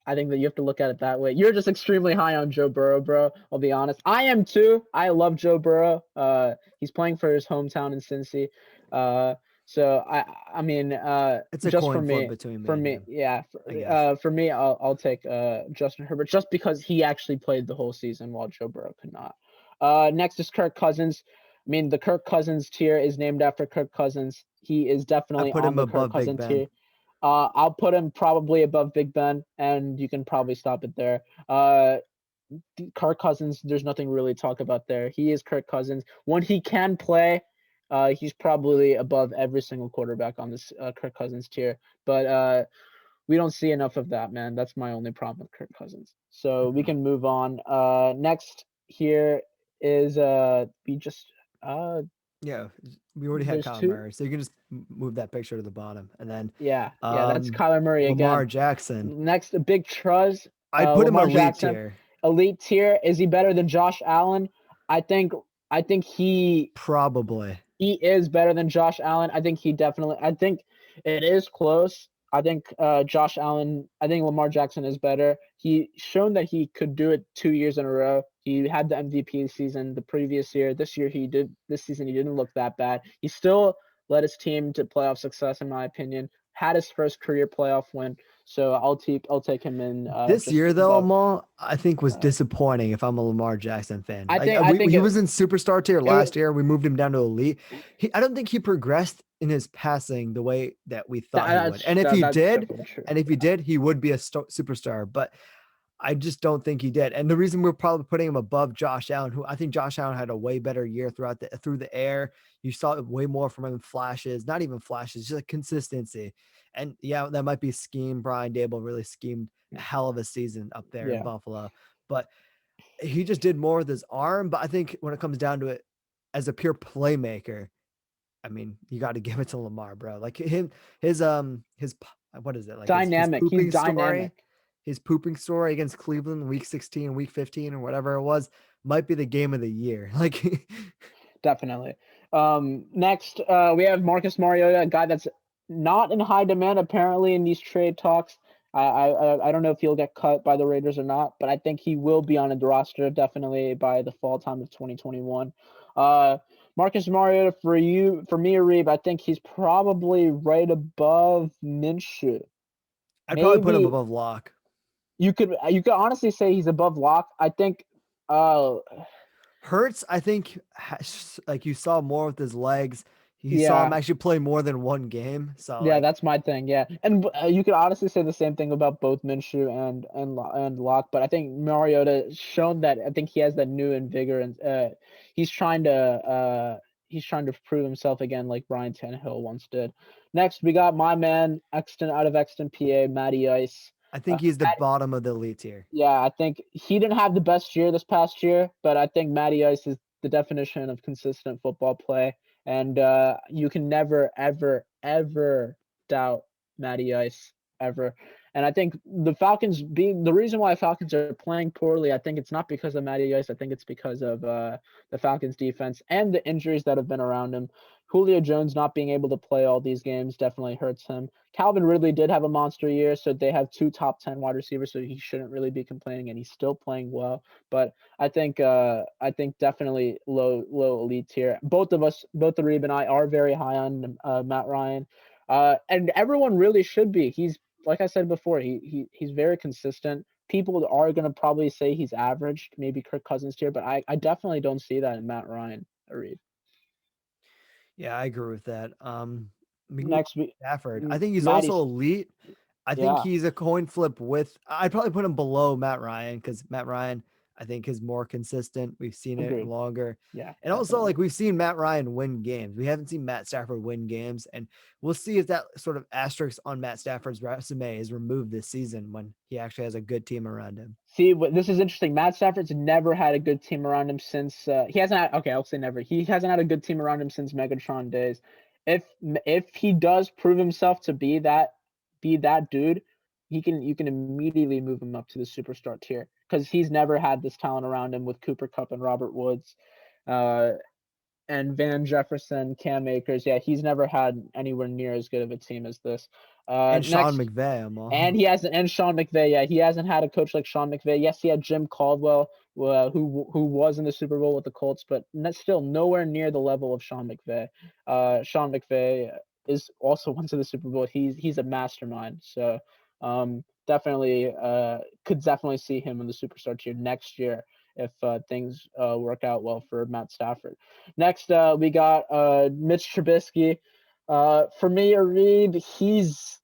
I think that you have to look at it that way. You're just extremely high on Joe Burrow, bro. I'll be honest. I am too. I love Joe Burrow. He's playing for his hometown in Cincy. So I mean, It's a just coin flip between me and him, yeah. I guess. For me, I'll take Justin Herbert just because he actually played the whole season while Joe Burrow could not. Next is Kirk Cousins. I mean, the Kirk Cousins tier is named after Kirk Cousins. He is I definitely put on him the Kirk above Big Cousins Ben. tier. I'll put him probably above Big Ben, and you can probably stop it there. Kirk Cousins, there's nothing really to talk about there. He is Kirk Cousins. When he can play, he's probably above every single quarterback on this Kirk Cousins tier. But we don't see enough of that, man. That's my only problem with Kirk Cousins. So we Mhm. can move on. Next here is we just Yeah, we already had there's Kyler two. Murray, so you can just move that picture to the bottom, and then Yeah, that's Kyler Murray again. Lamar Jackson. Next, a big Truz, I'd put him Lamar elite Jackson, tier. elite tier. Is he better than Josh Allen? I think Probably. he is better than Josh Allen. I think it is close. I think I think Lamar Jackson is better. He shown that he could do it 2 years in a row. He had the MVP season the previous year. This season he didn't look that bad. He still led his team to playoff success in my opinion. Had his first career playoff win. So I'll take him in This just year, though, above. Amal, I think was disappointing if I'm a Lamar Jackson fan. Like I think he was in superstar tier it last year. We moved him down to elite. I don't think he progressed in his passing the way that we thought he would. And if he that's did, definitely true. he would be a superstar. But I just don't think he did. And the reason we're probably putting him above Josh Allen, who I think Josh Allen had a way better year through the air. You saw way more from him in flashes, not even flashes, just like consistency. And yeah, that might be scheme. Brian Dable really schemed a hell of a season up there in Yeah. Buffalo. But he just did more with his arm. But I think when it comes down to it, as a pure playmaker, I mean, you got to give it to Lamar, bro. Like his what is it? Like his Dynamic. He's pooping story, dynamic. his pooping story against Cleveland week 16, week 15 or whatever it was might be the game of the year. Like Definitely. Next, we have Marcus Mariota, a guy that's not in high demand apparently in these trade talks. I don't know if he'll get cut by the Raiders or not, but I think he will be on the roster definitely by the fall time of 2021. Marcus Mariota for me, Reeb, I think he's probably right above Minshew. I'd probably put him Maybe above Lock. you could honestly say he's above Lock. I think Hurts, I think, like you saw more with his legs. You saw him yeah. actually play more than one game. So Yeah, like, that's my thing. Yeah, and you could honestly say the same thing about both Minshew and Locke, but I think Mariota shown that I think he has that new and vigor, and he's trying to prove himself again, like Brian Tannehill once did. Next, we got my man Exton out of Exton, PA, Matty Ice. I think he's the bottom of the elite tier. Yeah, I think he didn't have the best year this past year, but I think Matty Ice is the definition of consistent football play. And you can never, ever, ever doubt Matty Ice, ever. And I think the reason why Falcons are playing poorly, I think it's not because of Matty Ice. I think it's because of the Falcons defense and the injuries that have been around him. Julio Jones not being able to play all these games definitely hurts him. Calvin Ridley did have a monster year, so they have 2 top 10 wide receivers, so he shouldn't really be complaining, and he's still playing well. But I think definitely low elite tier. Both the Reeb and I are very high on Matt Ryan, and everyone really should be. He's like I said before, he's very consistent. People are gonna probably say he's average, maybe Kirk Cousins tier, but I definitely don't see that in Matt Ryan, Reeb. Yeah, I agree with that. Next, Stafford. I think he's Maddie's. also elite. I think Yeah, he's a coin flip with. I'd probably put him below Matt Ryan because Matt Ryan, I think, is more consistent. We've seen it agreed. longer, Yeah, and also like definitely. we've seen Matt Ryan win games. We haven't seen Matt Stafford win games, and we'll see if that sort of asterisk on Matt Stafford's resume is removed this season when he actually has a good team around him. See, this is interesting. Matt Stafford's never had a good team around him since he hasn't had. Okay, I'll say never. He hasn't had a good team around him since Megatron days. If he does prove himself to be that dude, you can immediately move him up to the superstar tier because he's never had this talent around him with Cooper Kupp and Robert Woods, uh, and Van Jefferson, Cam Akers. Yeah, he's never had anywhere near as good of a team as this. And Sean Next. McVay, I'm And he hasn't, and Sean McVay, yeah, he hasn't had a coach like Sean McVay. Yes, he had Jim Caldwell, who was in the Super Bowl with the Colts, but still nowhere near the level of Sean McVay. Sean McVay is also went to the Super Bowl. He's a mastermind. So definitely could definitely see him in the superstar tier next year if things work out well for Matt Stafford. Next, we got Mitch Trubisky. For me, Reed, he's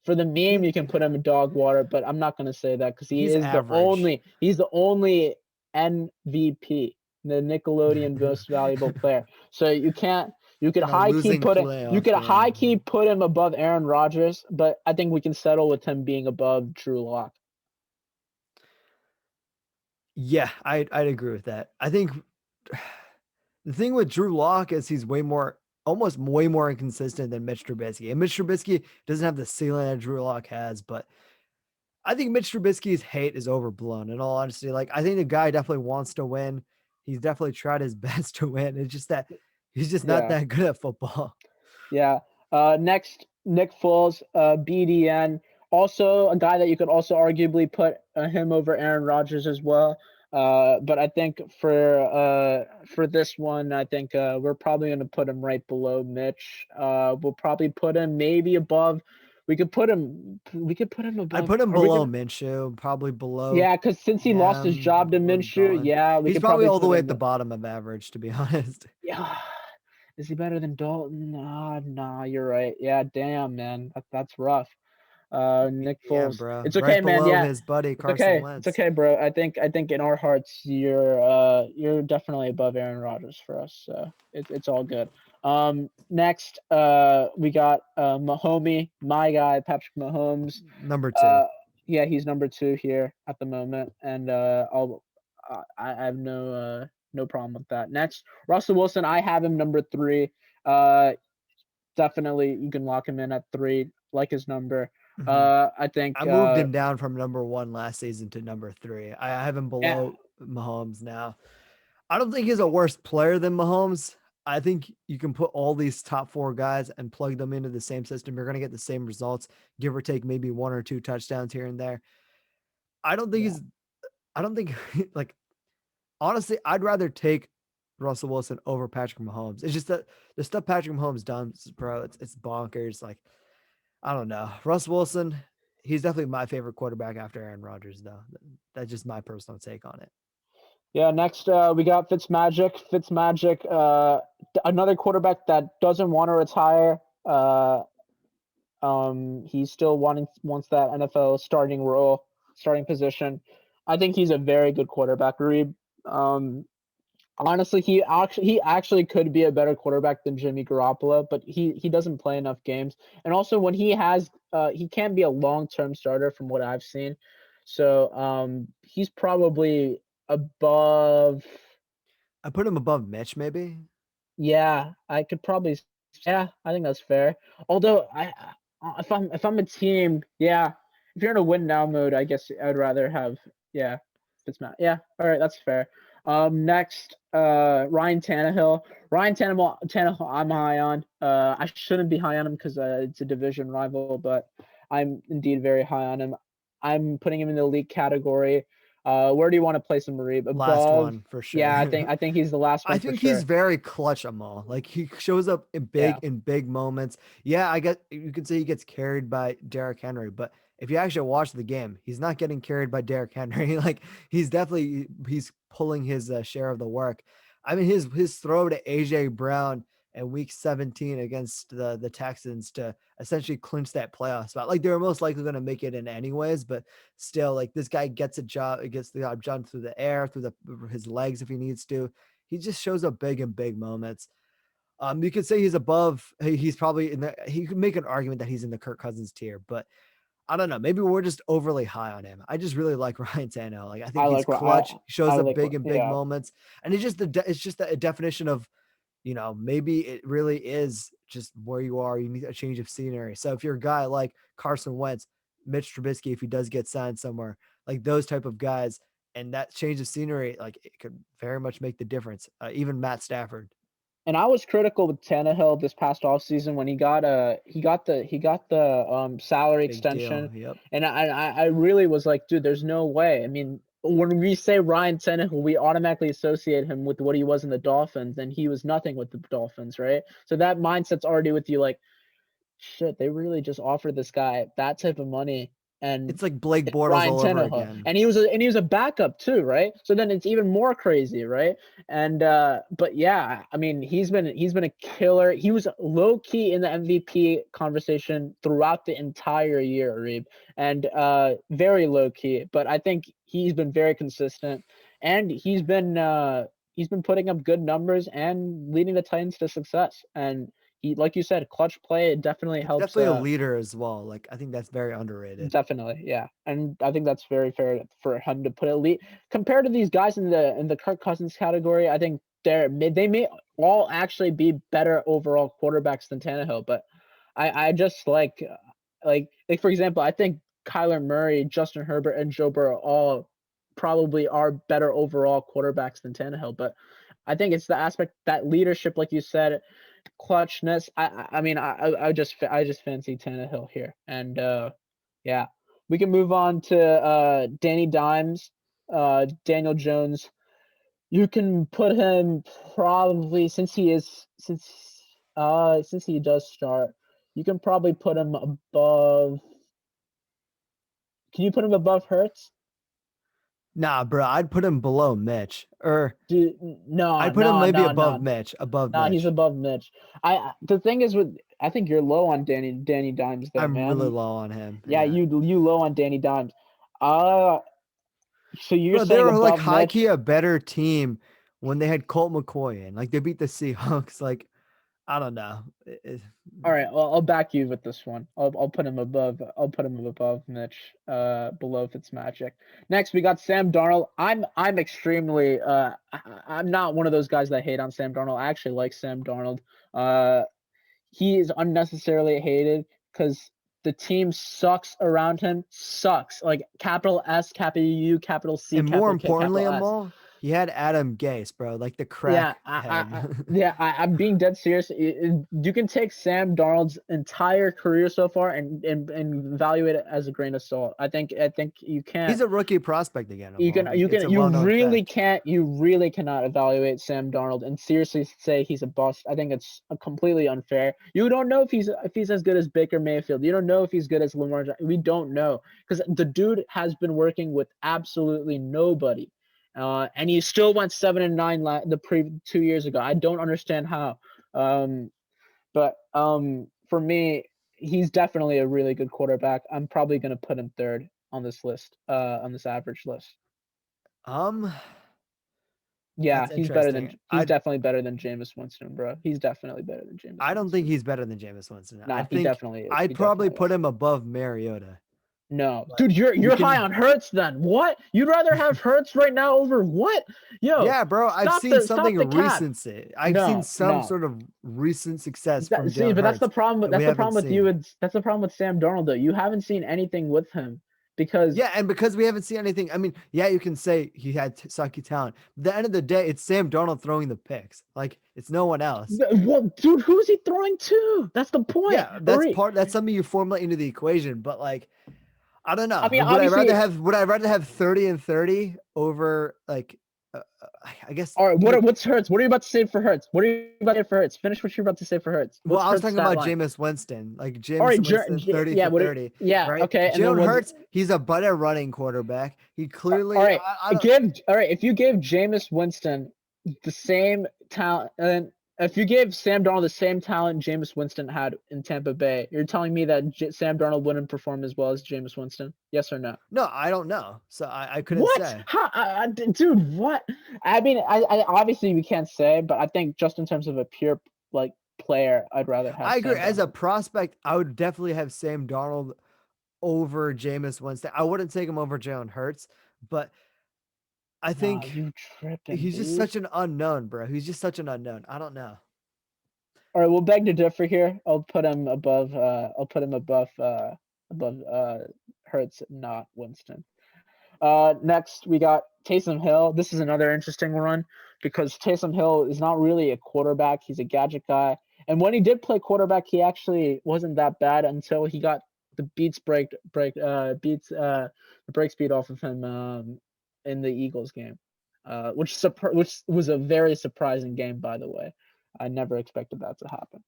for the meme, you can put him in dog water, but I'm not gonna say that because he's average. he's the only MVP, the Nickelodeon Most Valuable Player. So you could In a high key losing put playoff game. him above Aaron Rodgers, but I think we can settle with him being above Drew Lock. Yeah, I'd agree with that. I think the thing with Drew Lock is he's almost way more inconsistent than Mitch Trubisky. And Mitch Trubisky doesn't have the ceiling that Drew Lock has, but I think Mitch Trubisky's hate is overblown. In all honesty, like I think the guy definitely wants to win. he's definitely tried his best to win. It's just that he's just not Yeah. that good at football. Yeah. Next, Nick Foles, BDN. Also, a guy that you could also arguably put him over Aaron Rodgers as well. But I think for this one, I think we're probably going to put him right below Mitch. We'll probably put him maybe above. We could put him. We could put him I'd above, put him or we below could. Minshew, probably below Yeah, because since he lost his him job to or Minshew, Dalton. yeah, we He's could probably probably all the put way at him. the bottom of average, to be honest. Yeah. Is he better than Dalton? Nah, you're right. Yeah, damn, man. That's rough. Nick BDM, Foles. bro. It's Right okay, man. below Yeah. his buddy It's Carson okay. It's Wentz. okay, bro. I think in our hearts you're definitely above Aaron Rodgers for us. So it's all good. Next, we got Mahomie, my guy, Patrick Mahomes. Number 2. Uh yeah, he's number 2 here at the moment, and I have no problem with that. Next, Russell Wilson, I have him number 3. Uh Definitely you can lock him in at 3, like his number. Mhm. I think I moved him down from number 1 last season to number 3. I have him yeah, below Mahomes now. I don't think he's a worse player than Mahomes. I think you can put all these top 4 guys and plug them into the same system. You're going to get the same results, give or take maybe 1 or 2 touchdowns here and there. I don't think yeah. he's I don't think like honestly, I'd rather take Russell Wilson over Patrick Mahomes. It's just that the stuff Patrick Mahomes does, bro, it's bonkers. Like, I don't know. Russell Wilson, he's definitely my favorite quarterback after Aaron Rodgers, though. That's just my personal take on it. Yeah, next we got Fitzmagic. Fitzmagic, another quarterback that doesn't want to retire. He's still wants that NFL starting role, starting position. I think he's a very good quarterback, Reed. Um, Honestly, he actually could be a better quarterback than Jimmy Garoppolo, but he doesn't play enough games. And also when he can be a long-term starter from what I've seen. So he's probably above. I put him above Mitch, maybe. Yeah, I could probably. Yeah, I think that's fair. Although if I'm a team, yeah, if you're in a win now mode, I guess I'd rather have yeah, Fitzmagic. Yeah, all right, that's fair. Next, Ryan Tannehill. Ryan Tannehill, I'm high on. I shouldn't be high on him because it's a division rival, but I'm indeed very high on him. I'm putting him in the elite category. Where do you want to place him, Marib? Last Above? one for Yeah, I sure. think I think he's the last I one for think he's sure. very clutch Amal. Like he shows up Yeah. in big moments. Yeah, I get you could say he gets carried by Derrick Henry, but if you actually watch the game, he's not getting carried by Derrick Henry. Like he's pulling his share of the work. I mean his throw to AJ Brown in week 17 against the Texans to essentially clinch that playoff spot. Like they were most likely going to make it in anyways, but still like this guy gets gets the job done through the air, through his legs if he needs to. He just shows up big in big moments. You could say he's above. He's probably in the. He could make an argument that he's in the Kirk Cousins tier, but I don't know. Maybe we're just overly high on him. I just really like Ryan Tannehill. Like I think I he's like clutch. He I shows up like big in big yeah. moments, and it's just a definition of maybe it really is just where you are. You need a change of scenery. So if you're a guy like Carson Wentz, Mitch Trubisky, if he does get signed somewhere, like those type of guys, and that change of scenery, like it could very much make the difference. Even Matt Stafford, And I was critical with Tannehill this past offseason when he got the salary big deal. extension, Yep. and I really was like, dude, there's no way. I mean, when we say Ryan Tannehill, we automatically associate him with what he was in the Dolphins, and he was nothing with the Dolphins, right? So that mindset's already with you, like, shit, they really just offered this guy that type of money, and It's like Blake it's Bortles Ryan all over Tannehill, again. and he was a backup too, right? So then it's even more crazy, right? And but yeah, I mean, he's been a killer. He was low key in the MVP conversation throughout the entire year, Reeb, and very low key. But I think he's been very consistent, and he's been putting up good numbers and leading the Titans to success. And he, like you said, clutch play, it definitely He's helps. definitely a leader as well. Like I think that's very underrated. Definitely, yeah, and I think that's very fair for him to put elite compared to these guys in the Kirk Cousins category. I think they may all actually be better overall quarterbacks than Tannehill, but I just like for example, I think Kyler Murray, Justin Herbert, and Joe Burrow all probably are better overall quarterbacks than Tannehill. But I think it's the aspect that leadership, like you said, clutchness. I mean, I just fancy Tannehill here, and yeah, we can move on to Danny Dimes, Daniel Jones. You can put him probably since he does start. You can probably put him above. Can you put him above Hurts? Nah, bro, I'd put him below Mitch, or Dude, no, I'd put him no, maybe no, above no, Mitch, above no. He's Mitch. above Mitch. The thing is with I think you're low on Danny Dimes though, I'm man. really low on him. Yeah, Yeah. you low on Danny Dimes. Uh, so you're Bro, they saying were like above high key Mitch? a better team when they had Colt McCoy in. Like they beat the Seahawks. Like, I don't know. All right, well, I'll back you with this one. I'll put him above. I'll put him above Mitch. Below Fitzmagic. Next, we got Sam Darnold. I'm extremely. I'm not one of those guys that hate on Sam Darnold. I actually like Sam Darnold. He is unnecessarily hated because the team sucks around him. Sucks. Like capital S, capital U, capital C, And more capital K, importantly, capital S. Amal, he had Adam Gase, bro, like the Yeah, crack head. I'm being dead serious. You can take Sam Darnold's entire career so far and evaluate it as a grain of salt. I think you can't. He's a rookie prospect again, Amal. Like it's a You well-known really fact. can't. You really cannot evaluate Sam Darnold and seriously say he's a bust. I think it's completely unfair. You don't know if he's as good as Baker Mayfield. You don't know if he's good as Lamar Jackson. We don't know because the dude has been working with absolutely nobody. And he still went 7-9 the 2 years ago. I don't understand how. But for me, he's definitely a really good quarterback. I'm probably gonna put him third on this list, on this average list. Um, Yeah, that's interesting. he's definitely better than Jameis Winston, bro. He's definitely better than Jameis I don't think Winston. he's better than Jameis Winston. I Nah, he think definitely is. He I'd probably definitely put is. him above Mariota. No, But dude, we you're high can on Hurts then. What? You'd rather have Hurts right now over what? Yo, Yeah, bro. I've seen stop something the cap. recent. I've seen No, some no. sort of recent success from See, Jalen but that's the Hurts problem. that we That's the haven't problem with you. seen. That's the problem with Sam Darnold, though. You haven't seen anything with him because Yeah, and because we haven't seen anything, I mean, yeah, you can say he had sucky talent. But at the end of the day, it's Sam Darnold throwing the picks. Like it's no one else. well, dude, who's he throwing to? That's the point. Yeah, that's something you formulate into the equation. But like, I don't I know. mean, obviously. Would I rather have 30 and 30 over like uh, I guess All right, even what's Hurts? What are you about to say for Hurts? What are you about to say for Hurts? Finish what you're about to say for Hurts. well, What's I was Hurts' talking stat about line? Jameis Winston, like All Jameis right, Winston 30 yeah, for 30, yeah, right? okay, and then Jalen what? Hurts, he's a better running quarterback. He clearly, All right, I don't, all right. If you gave Jameis Winston the same talent, and if you gave Sam Darnold the same talent Jameis Winston had in Tampa Bay, you're telling me that Sam Darnold wouldn't perform as well as Jameis Winston? Yes or no? no, I don't know. So I couldn't What? say. How, dude? What? I mean, I obviously we can't say, but I think just in terms of a pure like player, I'd rather have I agree. Sam As a Darnold. prospect, I would definitely have Sam Darnold over Jameis Winston. I wouldn't take him over Jalen Hurts, but I Nah, think you tripping, he's just dude. such an unknown, bro. He's just such an unknown. I don't know. All right, we'll beg to differ here. I'll put him above. Above Hurts, not Winston. Next we got Taysom Hill. This is another interesting one because Taysom Hill is not really a quarterback. He's a gadget guy. And when he did play quarterback, he actually wasn't that bad until he got the the break speed off of him in the Eagles game, which was a very surprising game, by the way. I never expected that to happen.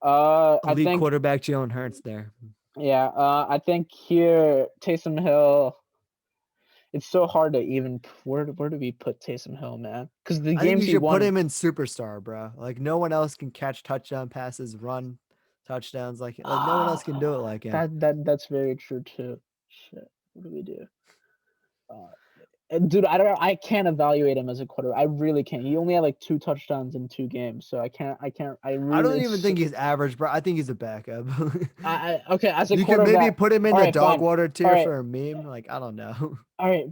I Elite think, quarterback Jalen Hurts there. yeah, I think here Taysom Hill. It's so hard to even where do we put Taysom Hill, man? Because the I think games you he should put won, him in superstar, bro. Like no one else can catch touchdown passes, run touchdowns. Like no one else can do it like him. that's very true too. Shit, what do we do? Uh, dude, I don't know. I can't evaluate him as a quarterback. I really can't. He only had like 2 touchdowns in 2 games, so I can't. I I really. don't even think he's average, bro. I think he's a backup. Okay, as a You could maybe quarterback. put him in All the right, dog fine. water All tier right, for a meme. Like I don't know. all right.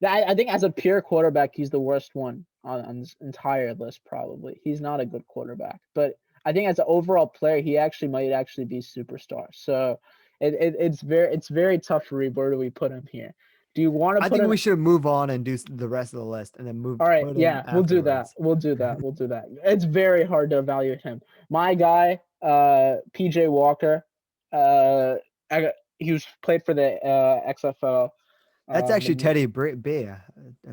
I think as a pure quarterback, he's the worst one on this entire list. Probably, he's not a good quarterback, but I think as an overall player, he actually might be superstar. So it's very tough to read. Where do we put him here? Do you want to I put think him? we should move on and do the rest of the list, and then All right, put him yeah, we'll do that. afterwards. We'll do that. We'll do that. It's very hard to evaluate him. My guy, PJ Walker, he was played for the XFL. That's actually And Teddy B.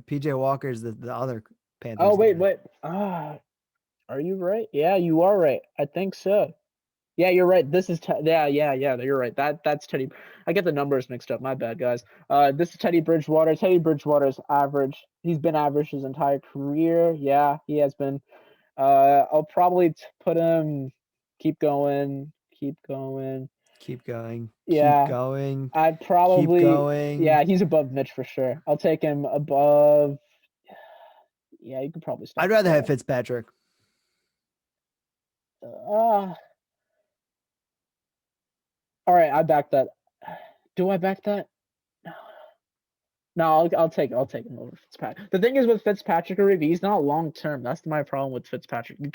PJ Walker is the other oh Panthers wait, guy. wait. Are you right? Yeah, you are right. I think so. Yeah, you're right. This is yeah. You're right. That's Teddy. I get the numbers mixed up. My bad, guys. This is Teddy Bridgewater. Teddy Bridgewater's average. He's been average his entire career. Yeah, he has been. I'll probably put him. Keep going. Keep going. Keep going. Keep Yeah, going. I'd Keep probably. going. Yeah, he's above Mitch for sure. I'll take him above. Yeah, you could probably stop I'd it rather have there. Fitzpatrick. All right, I back that. Do I back that? No, I'll take him over Fitzpatrick. The thing is with Fitzpatrick, he's not long term. That's my problem with Fitzpatrick. You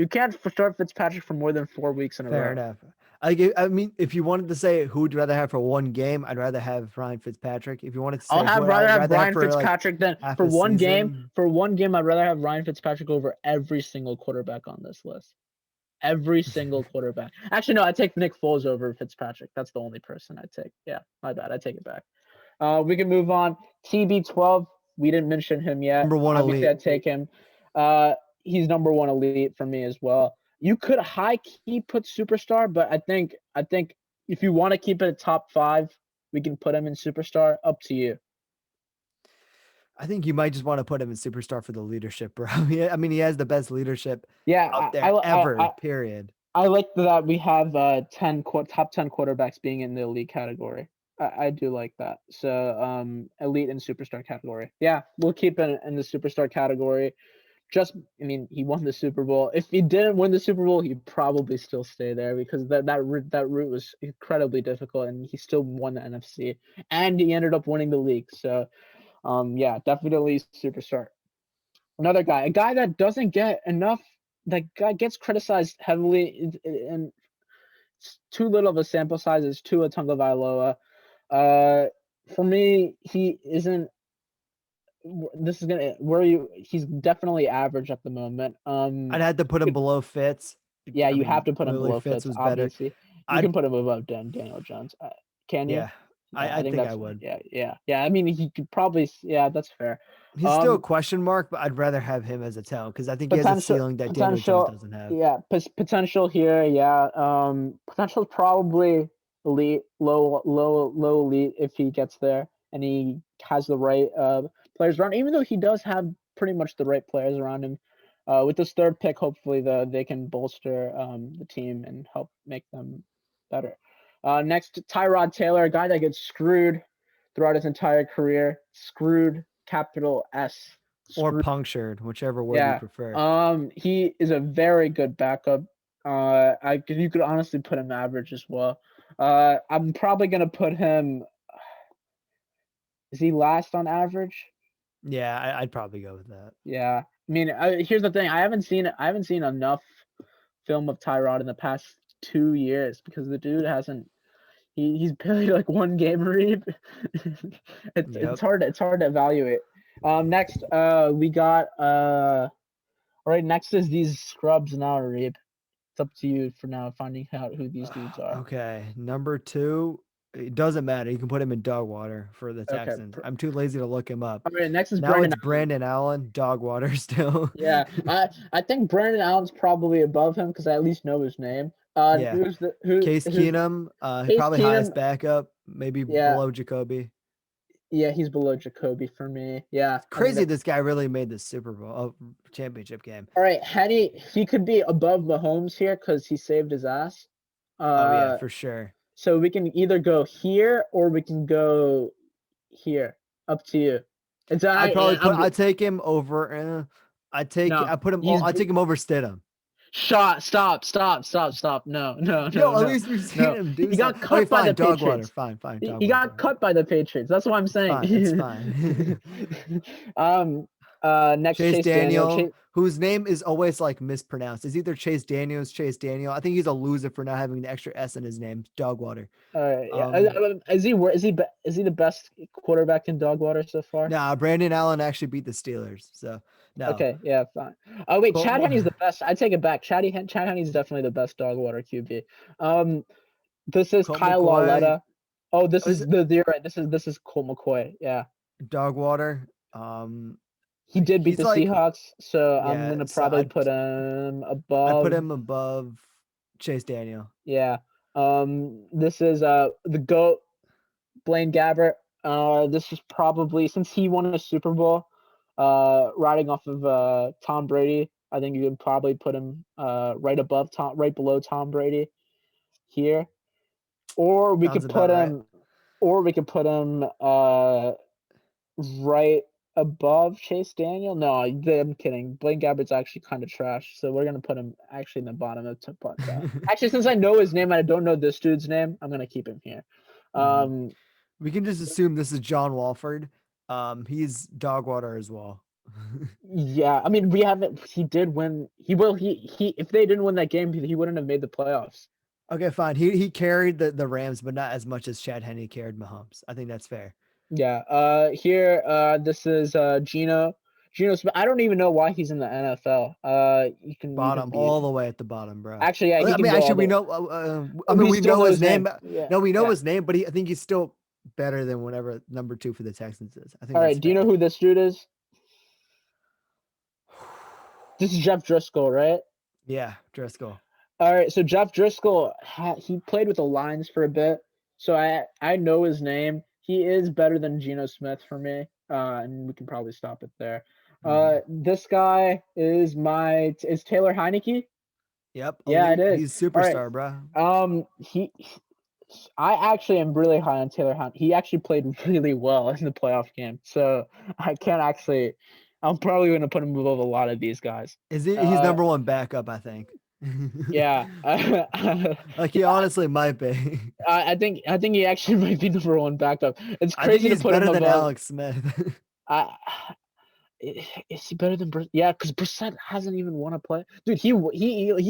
can't start Fitzpatrick for more than 4 weeks in a Fair row. enough. I mean, if you wanted to say who would you rather have for one game, I'd rather have Ryan Fitzpatrick. If you wanted to say I'd who rather I'd have rather have Ryan for like Fitzpatrick than half for a one game. season, For one game, I'd rather have Ryan Fitzpatrick over every single quarterback on this list. Every single quarterback. Actually, no, I take Nick Foles over Fitzpatrick. That's the only person I take. Yeah, my bad. I take it back. We can move on. TB12. We didn't mention him yet. number one Obviously, elite. I'd take him. He's number one elite for me as well. You could high key put superstar, but I think if you want to keep it a top 5, we can put him in superstar. Up to you. I think you might just want to put him in superstar for the leadership, bro. Yeah, I mean, he has the best leadership Yeah, out there ever. Period. I like that we have top 10 quarterbacks being in the elite category. I do like that. So elite and superstar category. Yeah, we'll keep it in the superstar category. I mean, he won the Super Bowl. If he didn't win the Super Bowl, he'd probably still stay there because that route was incredibly difficult, and he still won the NFC, and he ended up winning the league. So, yeah, definitely superstar. Another guy, a guy that doesn't get enough. That guy gets criticized heavily, and it's too little of a sample size. Is Tua Tagovailoa. For me, he isn't. This is gonna where you. He's definitely average at the moment. I'd have to put him below Fitz. Yeah, I you have mean, to put him clearly below Fitz Fitz. was better. Obviously, you I'd can put him above Daniel Jones. Can you? yeah. Yeah, I think think that's I would. yeah. I mean, he could probably. Yeah, that's fair. He's still a question mark, but I'd rather have him as a talent because I think he has a ceiling that Daniel Jones doesn't have. Yeah, potential here. Yeah, potential is probably elite, low elite if he gets there and he has the right players around. Even though he does have pretty much the right players around him, with this third pick, hopefully they can bolster the team and help make them better. Next, Tyrod Taylor, a guy that gets screwed throughout his entire career. Screwed, capital S. Or punctured, whichever word you Yeah. prefer. He is a very good backup. You could honestly put him average as well. I'm probably gonna put him. Is he last on average? Yeah, I'd probably go with that. Yeah. I mean, here's the thing. I haven't seen enough film of Tyrod in the past 2 years because the dude hasn't. He's played like one game read. It's hard to evaluate. Next, we got all right. Next is these scrubs now, Reeb. It's up to you for now finding out who these dudes are. Okay, number 2. It doesn't matter. You can put him in dog water for the Texans. I'm too lazy to look him up. All right, next is now it's Brandon Allen, dog water still. Yeah, I think Brandon Allen's probably above him because I at least know his name. Yeah. Case Keenum, probably highest backup, maybe below Jacoby. Yeah, he's below Jacoby for me. Yeah, it's crazy. This guy really made the Super Bowl championship game. All right, he could be above Mahomes here because he saved his ass. Oh yeah, for sure. So we can either go here or we can go here. Up to you. I'd take him over. I take him over Stidham. Stop. No. Yo, at least we've seen him do. He got cut by the Patriots. Fine. He got cut by the Patriots. That's what I'm saying. It's fine. Next Chase Chase Daniel. Daniel, whose name is always like mispronounced. It's either Chase Daniels, Chase Daniel. I think he's a loser for not having the extra S in his name. Dogwater. Yeah. Um, Is he the best quarterback in Dogwater so far? nah, Brandon Allen actually beat the Steelers. So no. Okay, yeah, fine. Oh wait, Colt, Chad Henne's the best. I take it back. Chad Henne's definitely the best Dogwater QB. Um, this is Colt Kyle McCoy. Lauletta. Oh, this Is is it the you're right. This is Colt McCoy. Yeah, Dogwater? he did beat He's the like, Seahawks, so I'm yeah. gonna So probably put him I put above. him above Chase Daniel. Yeah. This is the GOAT, Blaine Gabbert. This is probably since he won a Super Bowl, riding off of Tom Brady. I think you could probably put him right below Tom Brady here, or we Sounds could put about right. him, or we could put him right above Chase Daniel. No, I'm kidding. Blaine Gabbert's actually kind of trash, so we're gonna put him actually in the bottom of the podcast. Actually, since I know his name and I don't know this dude's name, I'm gonna keep him here. Mhm. Um, We can just assume this is John Walford. He's Dogwater as well. Yeah, I mean, we haven't. He did win. He will. He. If they didn't win that game, he wouldn't have made the playoffs. Okay, fine. He carried the Rams, but not as much as Chad Henne carried Mahomes. I think that's fair. Yeah. Here. This is Geno. Geno Smith. I don't even know why he's in the NFL. You can Bottom, be. all the way at the bottom, bro. Actually, yeah, he I can mean, go actually, all we the. know. I Oh, mean, we we still know know his his name. name. Yeah. No, we know Yeah. his name, but I think he's still better than whatever number 2 for the Texans is. I think All that's right. Do you fair. know who this dude is? This is Jeff Driscoll, right? Yeah, Driscoll. All right. So Jeff Driscoll, he played with the Lions for a bit, so I know his name. He is better than Geno Smith for me, and we can probably stop it there. Mhm. This guy is Taylor Heineke. Yep, Yeah, it elite. is. He's All right. superstar, bro. I actually am really high on Taylor Heineke. He actually played really well in the playoff game, so I can't actually. I'm probably going to put him above a lot of these guys. Is he? He's Uh, number 1 backup, I think. yeah. Like he Yeah, honestly might be. I think he actually might be number one backup. It's I think crazy to he's put him better than above. Alex Smith. I is he better than Yeah, because Brissette hasn't even won a play. Dude, he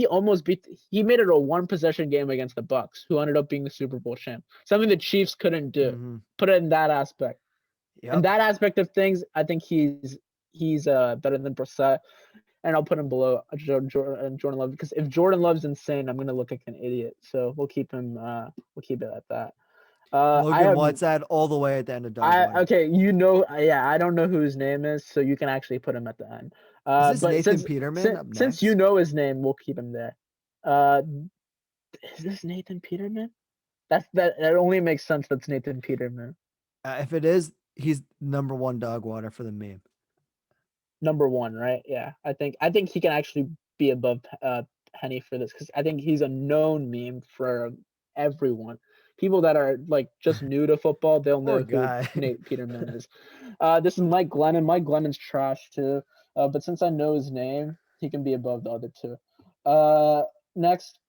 almost beat. He made it a one possession game against the Bucks, who ended up being the Super Bowl champ. Something the Chiefs couldn't do. Mhm. Put it in that aspect. In Yep. that aspect of things, I think he's better than Brissette, and I'll put him below Jordan Love because if Jordan Love's insane, I'm gonna look like an idiot. So we'll keep him. We'll keep it at that. I Logan have Whiteside all the way at the end of I Dogwater. okay, yeah, I don't know who his name is, so you can actually put him at the end. Is this But Nathan since Peterman since up since you next? know his name, we'll keep him there. Uh, is this Nathan Peterman? That only makes sense. That's Nathan Peterman, If it is, he's number 1 Dogwater for the meme. number one, right? Yeah, I think he can actually be above Penny for this because I think he's a known meme for everyone. People that are like just new to football, they'll Poor know who guy. Nate Peterman is. This is Mike Glennon. Mike Glennon's trash too. But since I know his name, he can be above the other two. Next,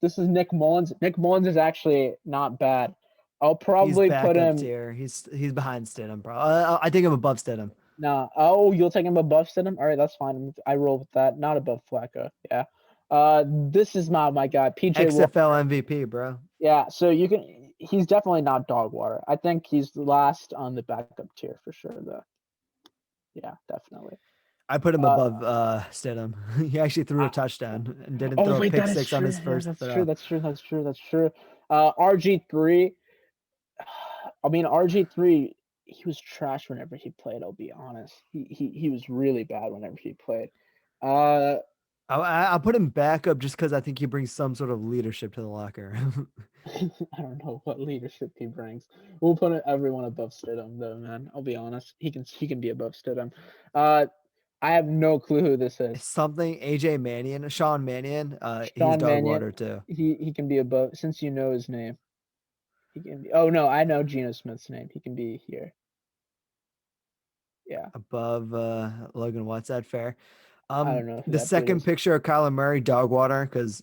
this is Nick Mullens. Nick Mullens is actually not bad. I'll He's probably put backup him. tier. He's behind Stidham, bro. I think I'm above Stidham. Nah. Oh, you'll take him above Stidham? All right, that's fine. I roll with that. Not above Flacco. Yeah. This is my guy, PJ Walker. XFL MVP, bro. Yeah, so you can. He's definitely not dog water. I think he's last on the backup tier for sure, though. Yeah, definitely. I put him Uh, above Stidham. He actually threw a I, touchdown and didn't oh throw a wait, pick that is 6 on true. his Yeah, first that's true. throw. That's true. That's true. That's true. RG3. I mean, RG3. He was trash whenever he played. I'll be honest. He was really bad whenever he played. Uh, I'll put him back up just because I think he brings some sort of leadership to the locker room. I don't know what leadership he brings. We'll put everyone above Stidham, though, man. I'll be honest. He can be above Stidham. I have no clue who this is. Something AJ Mannion, Sean Mannion. He's Sean dog Mannion. water too. He can be above since you know his name. He can be. Oh no, I know Geno Smith's name. He can be here. Yeah, Above Logan Whiteside, fair. I don't know who The that dude second is. picture of Kyler Murray, dog water, because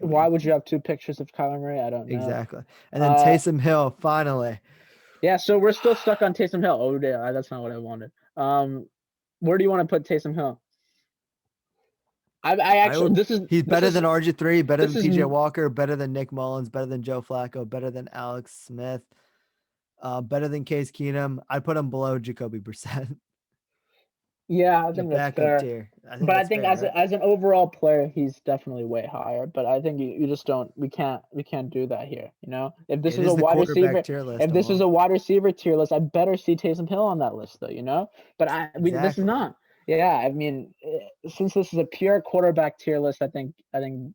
Why would you have two pictures of Kyler Murray? I don't know. exactly. And then Uh, Taysom Hill, finally. yeah. So we're still stuck on Taysom Hill. Oh yeah, that's not what I wanted. Where do you want to put Taysom Hill? I I actually would. this is He's this better is than RG3, better this than is PJ Walker, better than Nick Mullens, better than Joe Flacco, better than Alex Smith, better than Case Keenum. I'd put him below Jacoby Brissett, yeah, I the think that's backup fair. tier. I think But I that's think fair, right? as an overall player, he's definitely way higher. But I think you just don't we can't do that here. You know, if this It is a is the wide receiver, quarterback tier if list this is almost. a wide receiver tier list, I better see Taysom Hill on that list though. You know, but this is Exactly. not. Yeah, I mean, since this is a pure quarterback tier list, I think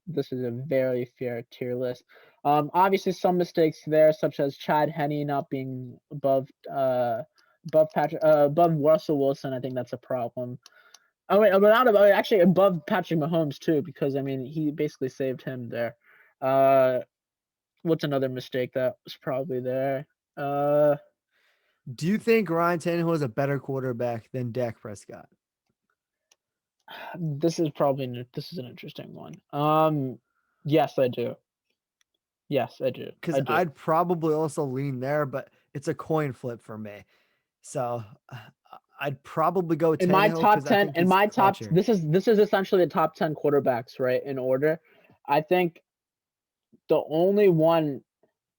this is a very fair tier list. Obviously some mistakes there, such as Chad Henne not being above Russell Wilson. I think that's a problem. Oh wait, but not above, actually above Patrick Mahomes too, because I mean he basically saved him there. Uh, what's another mistake that was probably there? Uh, Do you think Ryan Tannehill is a better quarterback than Dak Prescott? this is an interesting one. Yes, I do. Yes, I do. Because I do. I'd probably also lean there, but it's a coin flip for me. So I'd probably go In my Tannehill top because I 10, think he's clutcher. this is essentially the top 10 quarterbacks, right, in order. I think the only one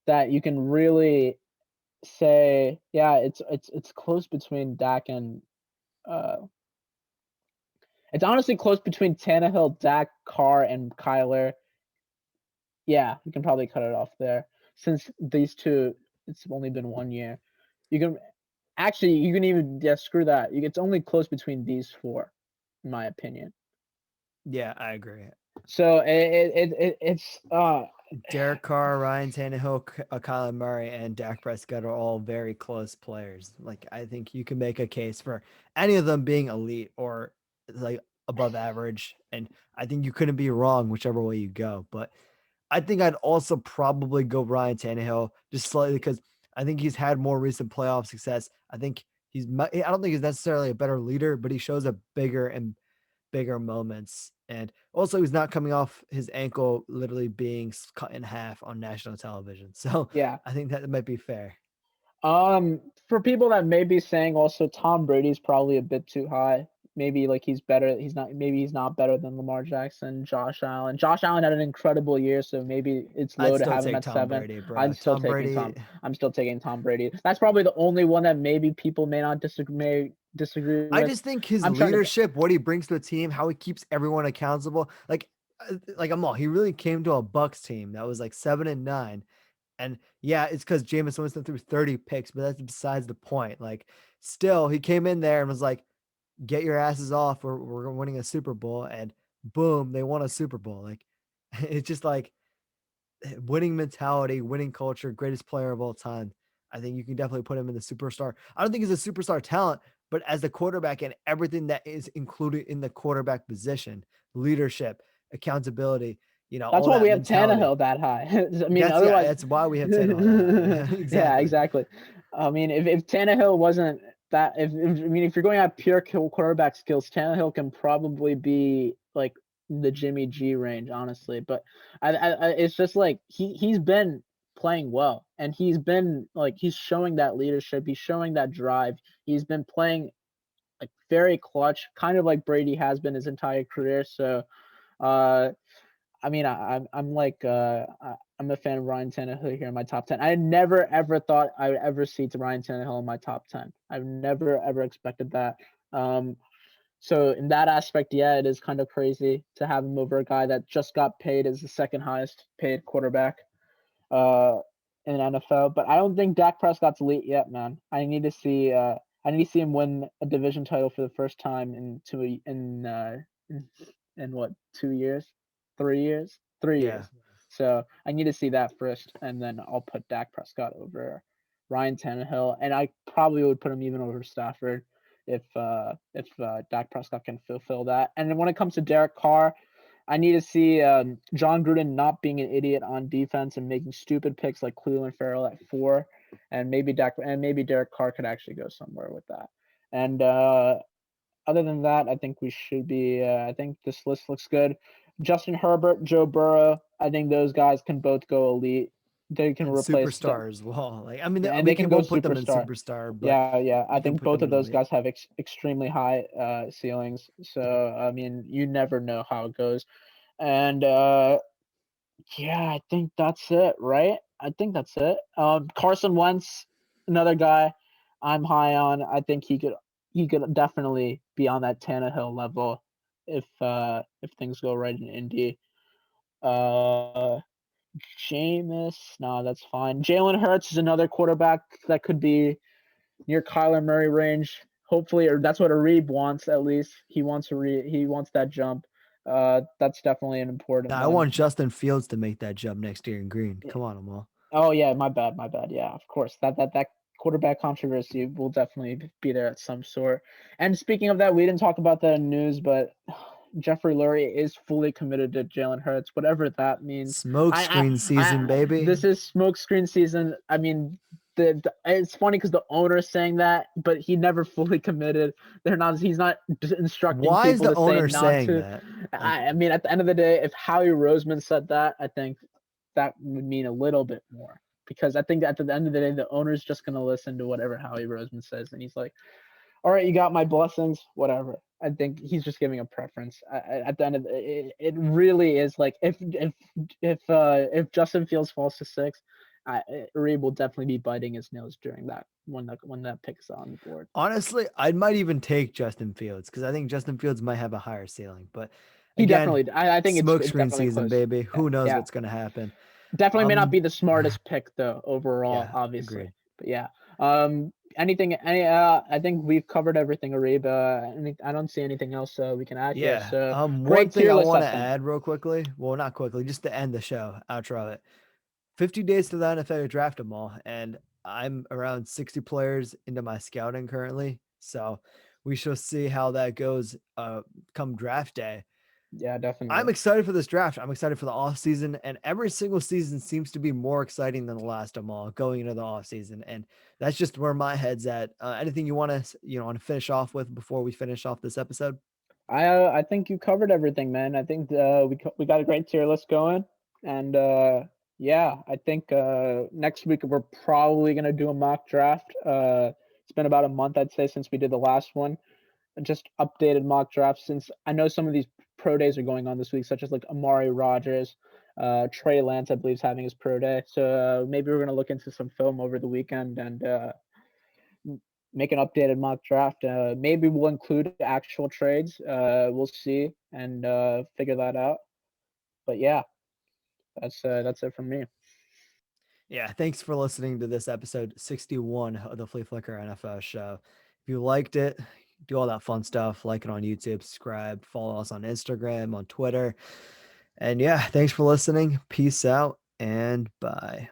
that you can really say, yeah, it's close between Dak and uh it's honestly close between Tannehill, Dak, Carr, and Kyler. Yeah, we can probably cut it off there. Since these two, it's only been 1 year. You can actually you can even screw that. It's only close between these four, in my opinion. Yeah, I agree. So it's Derek Carr, Ryan Tannehill, Kyler Murray, and Dak Prescott are all very close players. Like I think you can make a case for any of them being elite or like above average, and I think you couldn't be wrong whichever way you go. But I think I'd also probably go Ryan Tannehill just slightly because I think he's had more recent playoff success. I think I don't think he's necessarily a better leader, but he shows a bigger moments. And also, he's not coming off his ankle literally being cut in half on national television. So yeah. I think that might be fair. For people that may be saying also Tom Brady's probably a bit too high. Maybe like he's better. Maybe he's not better than Lamar Jackson, Josh Allen. Josh Allen had an incredible year, so maybe it's I'd low to still have him take at Tom 7. Brady, bro. I'm still taking Tom Brady. That's probably the only one that maybe people may disagree I with. just think his I'm trying to think. leadership, what he brings to the team, how he keeps everyone accountable. Like I'm all, he really came to a Bucks team that was like 7-9. And yeah, it's because Jameis Winston threw 30 picks, but that's besides the point. Like, still, he came in there and was like, get your asses off. We're winning a Super Bowl. And boom, they won a Super Bowl. Like, it's just like winning mentality, winning culture, greatest player of all time. I think you can definitely put him in the superstar. I don't think he's a superstar talent, but as the quarterback and everything that is included in the quarterback position, leadership, accountability, That's all why we that have mentality. Tannehill that high. I mean, otherwise, That's why we have Tannehill that high. Yeah, yeah, exactly. exactly. I mean, if Tannehill wasn't that, I mean, if you're going at pure quarterback skills, Tannehill can probably be like the Jimmy G range, honestly. But it's just like he's been playing well, and he's been like he's showing that leadership, he's showing that drive. He's been playing like very clutch, kind of like Brady has been his entire career. So. Uh, I mean, I'm like I'm a fan of Ryan Tannehill here in my top 10. I never ever thought I would ever see to Ryan Tannehill in my top 10. I've never ever expected that. Um, so in that aspect, yeah, it is kind of crazy to have him over a guy that just got paid as the second highest paid quarterback uh, in the NFL. But I don't think Dak Prescott's elite yet, man. I need to see him win a division title for the first time in what 2 years, 3 years, 3 years. Yeah. So I need to see that first, and then I'll put Dak Prescott over Ryan Tannehill, and I probably would put him even over Stafford if Dak Prescott can fulfill that. And then when it comes to Derek Carr, I need to see John Gruden not being an idiot on defense and making stupid picks like Cleveland Farrell at 4, and maybe Derek Carr could actually go somewhere with that. And other than that, I think we should be. I think this list looks good. Justin Herbert, Joe Burrow. I think those guys can both go elite. they can and replace them. superstar as well. Like, I mean, And we they can can go both put them in superstar. superstar, but Yeah, yeah. I you can think put both them of in those elite. guys have extremely high ceilings. So I mean, you never know how it goes. And yeah, I think that's it, right? I think that's it. Carson Wentz, another guy I'm high on. I think he could definitely be on that Tannehill level if things go right in Indy. Uh, Jameis, no, that's fine. Jalen Hurts is another quarterback that could be near Kyler Murray range. Hopefully, or that's what Arib wants at least. He wants that jump. That's definitely an important Now, I one. want Justin Fields to make that jump next year in green. Come on, Amal. Oh yeah, my bad, my bad. Yeah, of course. That quarterback controversy will definitely be there at some sort. And speaking of that, we didn't talk about that in news, but Jeffrey Lurie is fully committed to Jalen Hurts, whatever that means. Smoke screen season, baby. This is smokescreen season. I mean, it's funny because the owner is saying that, but he never fully committed. They're not. He's not instructing Why is people the to say owner not saying to. that? Like, I mean, at the end of the day, if Howie Roseman said that, I think that would mean a little bit more because I think at the end of the day, the owner's just going to listen to whatever Howie Roseman says, and he's like, "All right, you got my blessings, whatever." I think he's just giving a preference. At the end of it really is like if Justin Fields falls to 6, Reed will definitely be biting his nails during that when that pick is on the board. honestly, I might even take Justin Fields because I think Justin Fields might have a higher ceiling. But He again, definitely. I think it's smokescreen definitely season, close. baby. Yeah, Who knows yeah. what's going to happen? Definitely may not be Um, the smartest pick though overall, yeah, obviously. agreed. But yeah. I think we've covered everything, Arib. I don't see anything else we can add here. Yeah. So One great thing tier I list, want I to think. add real quickly. Well, not quickly, just to end the show, outro it. 50 days to the NFL draft them all, and I'm around 60 players into my scouting currently. So we shall see how that goes come draft day. Yeah, I'm definitely. excited for this draft. I'm excited for the off season, and every single season seems to be more exciting than the last of them all going into the off season, and that's just where my head's at. Anything you want to want to finish off with before we finish off this episode? I think you covered everything, man. I think we got a great tier list going, and yeah, I think next week we're probably gonna do a mock draft. It's been about a month, I'd say, since we did the last one. Just updated mock drafts since I know some of these pro days are going on this week, such as like Amari Rodgers, Trey Lance, I believe, is having his pro day. So maybe we're gonna look into some film over the weekend and make an updated mock draft. Maybe we'll include actual trades. We'll see and figure that out. But yeah, that's it from me. Yeah, thanks for listening to this episode 61 of the Flea Flicker NFL show. If you liked it, do all that fun stuff, like it on YouTube, subscribe, follow us on Instagram, on Twitter. And yeah, thanks for listening. Peace out and bye.